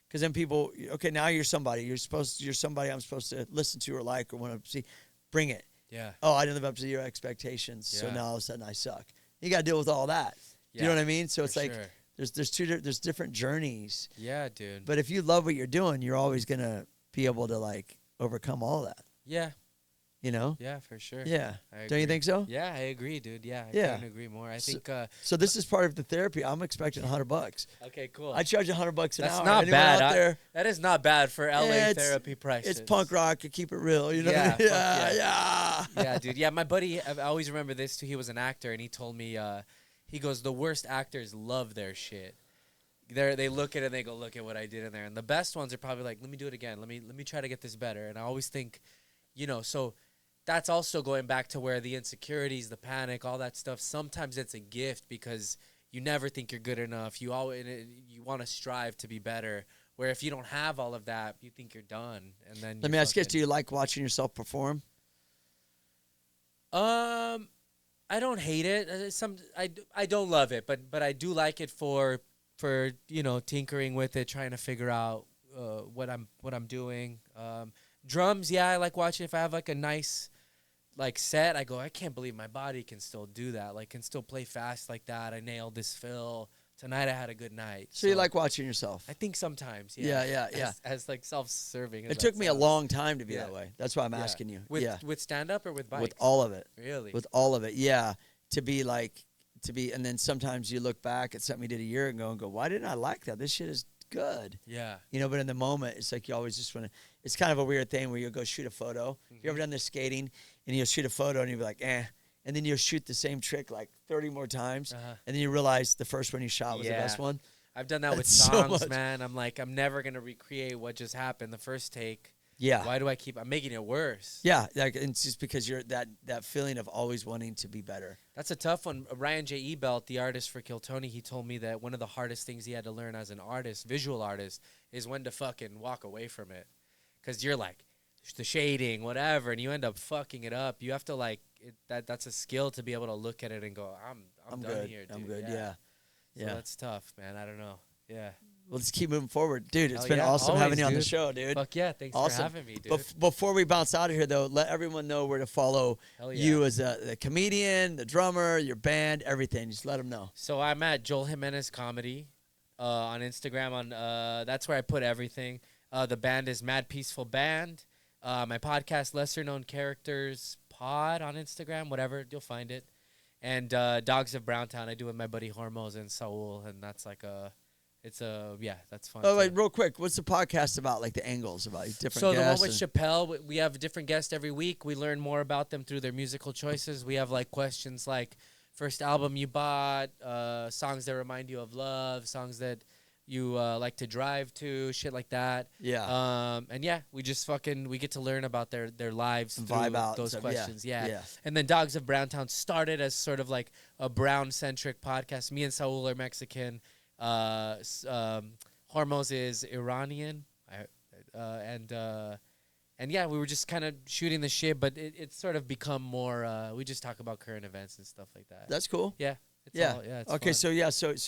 Because then people, okay, now you're somebody. You're somebody I'm supposed to listen to or like or want to see. Bring it. Yeah. Oh, I didn't live up to your expectations, so now all of a sudden I suck. You got to deal with all that. Do you know what I mean? So it's like there's different journeys. Yeah, dude. But if you love what you're doing, you're always gonna be able to like overcome all of that. Yeah. You know? Yeah, for sure. Yeah. I Don't you agree. think so? Yeah, I agree, dude. Yeah, I couldn't agree more. I think. So this is part of the therapy. I'm expecting $100. Okay, cool. I charge $100 an That's hour. not Anyone bad. out there? That is not bad for LA Yeah, therapy prices. It's punk rock. You keep it real. You know? Yeah, What I mean? fuck yeah. Yeah, dude. Yeah, my buddy. I always remember this too. He was an actor, and he told me, he goes, the worst actors love their shit. They look at it and they go, look at what I did in there. And the best ones are probably like, let me do it again. Let me try to get this better. And I always think, so that's also going back to where the insecurities, the panic, all that stuff, sometimes it's a gift because you never think you're good enough. You want to strive to be better. Where if you don't have all of that, you think you're done. And then Let me ask you this. Do you like watching yourself perform? I don't hate it. I don't love it, but I do like it for tinkering with it, trying to figure out what I'm doing. Drums, yeah, I like watching. If I have like a nice set, I go, I can't believe my body can still do that. Like can still play fast like that. I nailed this fill. Tonight I had a good night. So you like watching yourself? I think sometimes, yeah. Yeah. As like self-serving. It took me a long time to be that way. That's why I'm asking you. With stand-up or with bikes? With all of it. Really? With all of it, yeah. And then sometimes you look back at something you did a year ago and go, why didn't I like that? This shit is good. Yeah. But in the moment, it's like you always just want to, it's kind of a weird thing where you'll go shoot a photo. You ever done this skating and you'll shoot a photo and you'll be like, eh. And then you'll shoot the same trick like 30 more times. And then you realize the first one you shot was the best one. I've done that with so songs, much. man. I'm like, I'm never going to recreate what just happened the first take. Yeah. Why do I I'm making it worse? Yeah. Like, it's just because you're that feeling of always wanting to be better. That's a tough one. Ryan J. Ebelt, the artist for Kill Tony, he told me that one of the hardest things he had to learn as an artist, visual artist, is when to fucking walk away from it. Because you're like, the shading, whatever, and you end up fucking it up. You have to that's a skill to be able to look at it and go, I'm done good. here, dude. I'm good. So Yeah. that's tough, man. I don't know. Yeah. We'll just keep moving forward. Dude, it's Hell been yeah, awesome having always, you on the dude. show, dude. Fuck yeah, thanks Awesome. for having me, dude. Before we bounce out of here, though, let everyone know where to follow Hell yeah. you as the comedian, the drummer, your band, everything. Just let them know. So I'm at Joel Jimenez Comedy on Instagram. That's where I put everything. The band is Mad Peaceful Band. My podcast, Lesser Known Characters Pod on Instagram, whatever, you'll find it. And Dogs of Browntown, I do with my buddy Hormoz and Saul, and that's like that's fun. Oh, too. wait, real quick, what's the podcast about? Like the angles about different So the one guests? with Chappelle, we have different guests every week. We learn more about them through their musical choices. We have like questions like first album you bought, songs that remind you of love, songs that you like to drive to, shit like that. Yeah. And yeah, we just we get to learn about their lives through Vibe out those and stuff, questions. yeah, Yeah. yeah. And then Dogs of Browntown started as sort of like a brown-centric podcast. Me and Saul are Mexican. Hormoz is Iranian. And yeah, we were just kind of shooting the shit, but it's sort of become more, we just talk about current events and stuff like that. That's cool. Yeah. Yeah. It's Okay, fun. so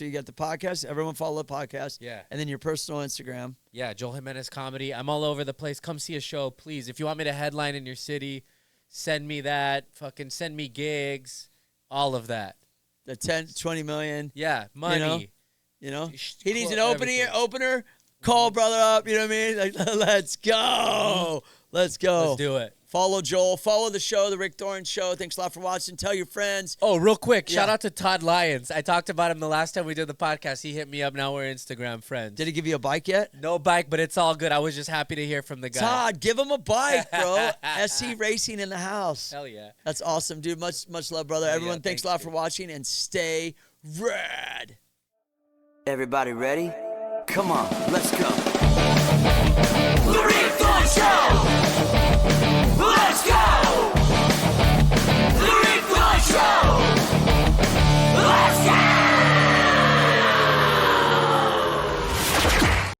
you got the podcast. Everyone follow the podcast. Yeah. And then your personal Instagram. Yeah, Joel Jimenez Comedy. I'm all over the place. Come see a show, please. If you want me to headline in your city, send me that. Fucking send me gigs. All of that. The 10, 20 million. Yeah, money. You know, Sh- he needs an everything. opener. Call brother up. You know what I mean? Like, let's go. Let's go. Let's do it. Follow Joel. Follow the show, the Rick Thorne Show. Thanks a lot for watching. Tell your friends. Oh, real quick, shout Yeah. out to Todd Lyons. I talked about him the last time we did the podcast. He hit me up. Now we're Instagram friends. Did he give you a bike yet? No bike, but it's all good. I was just happy to hear from the guy. Todd, give him a bike, bro. SC Racing in the house. Hell yeah. That's awesome, dude. Much love, brother. Hell yeah, Everyone, thanks thanks, a lot dude. for watching, and stay rad. Everybody ready? Come on, let's go.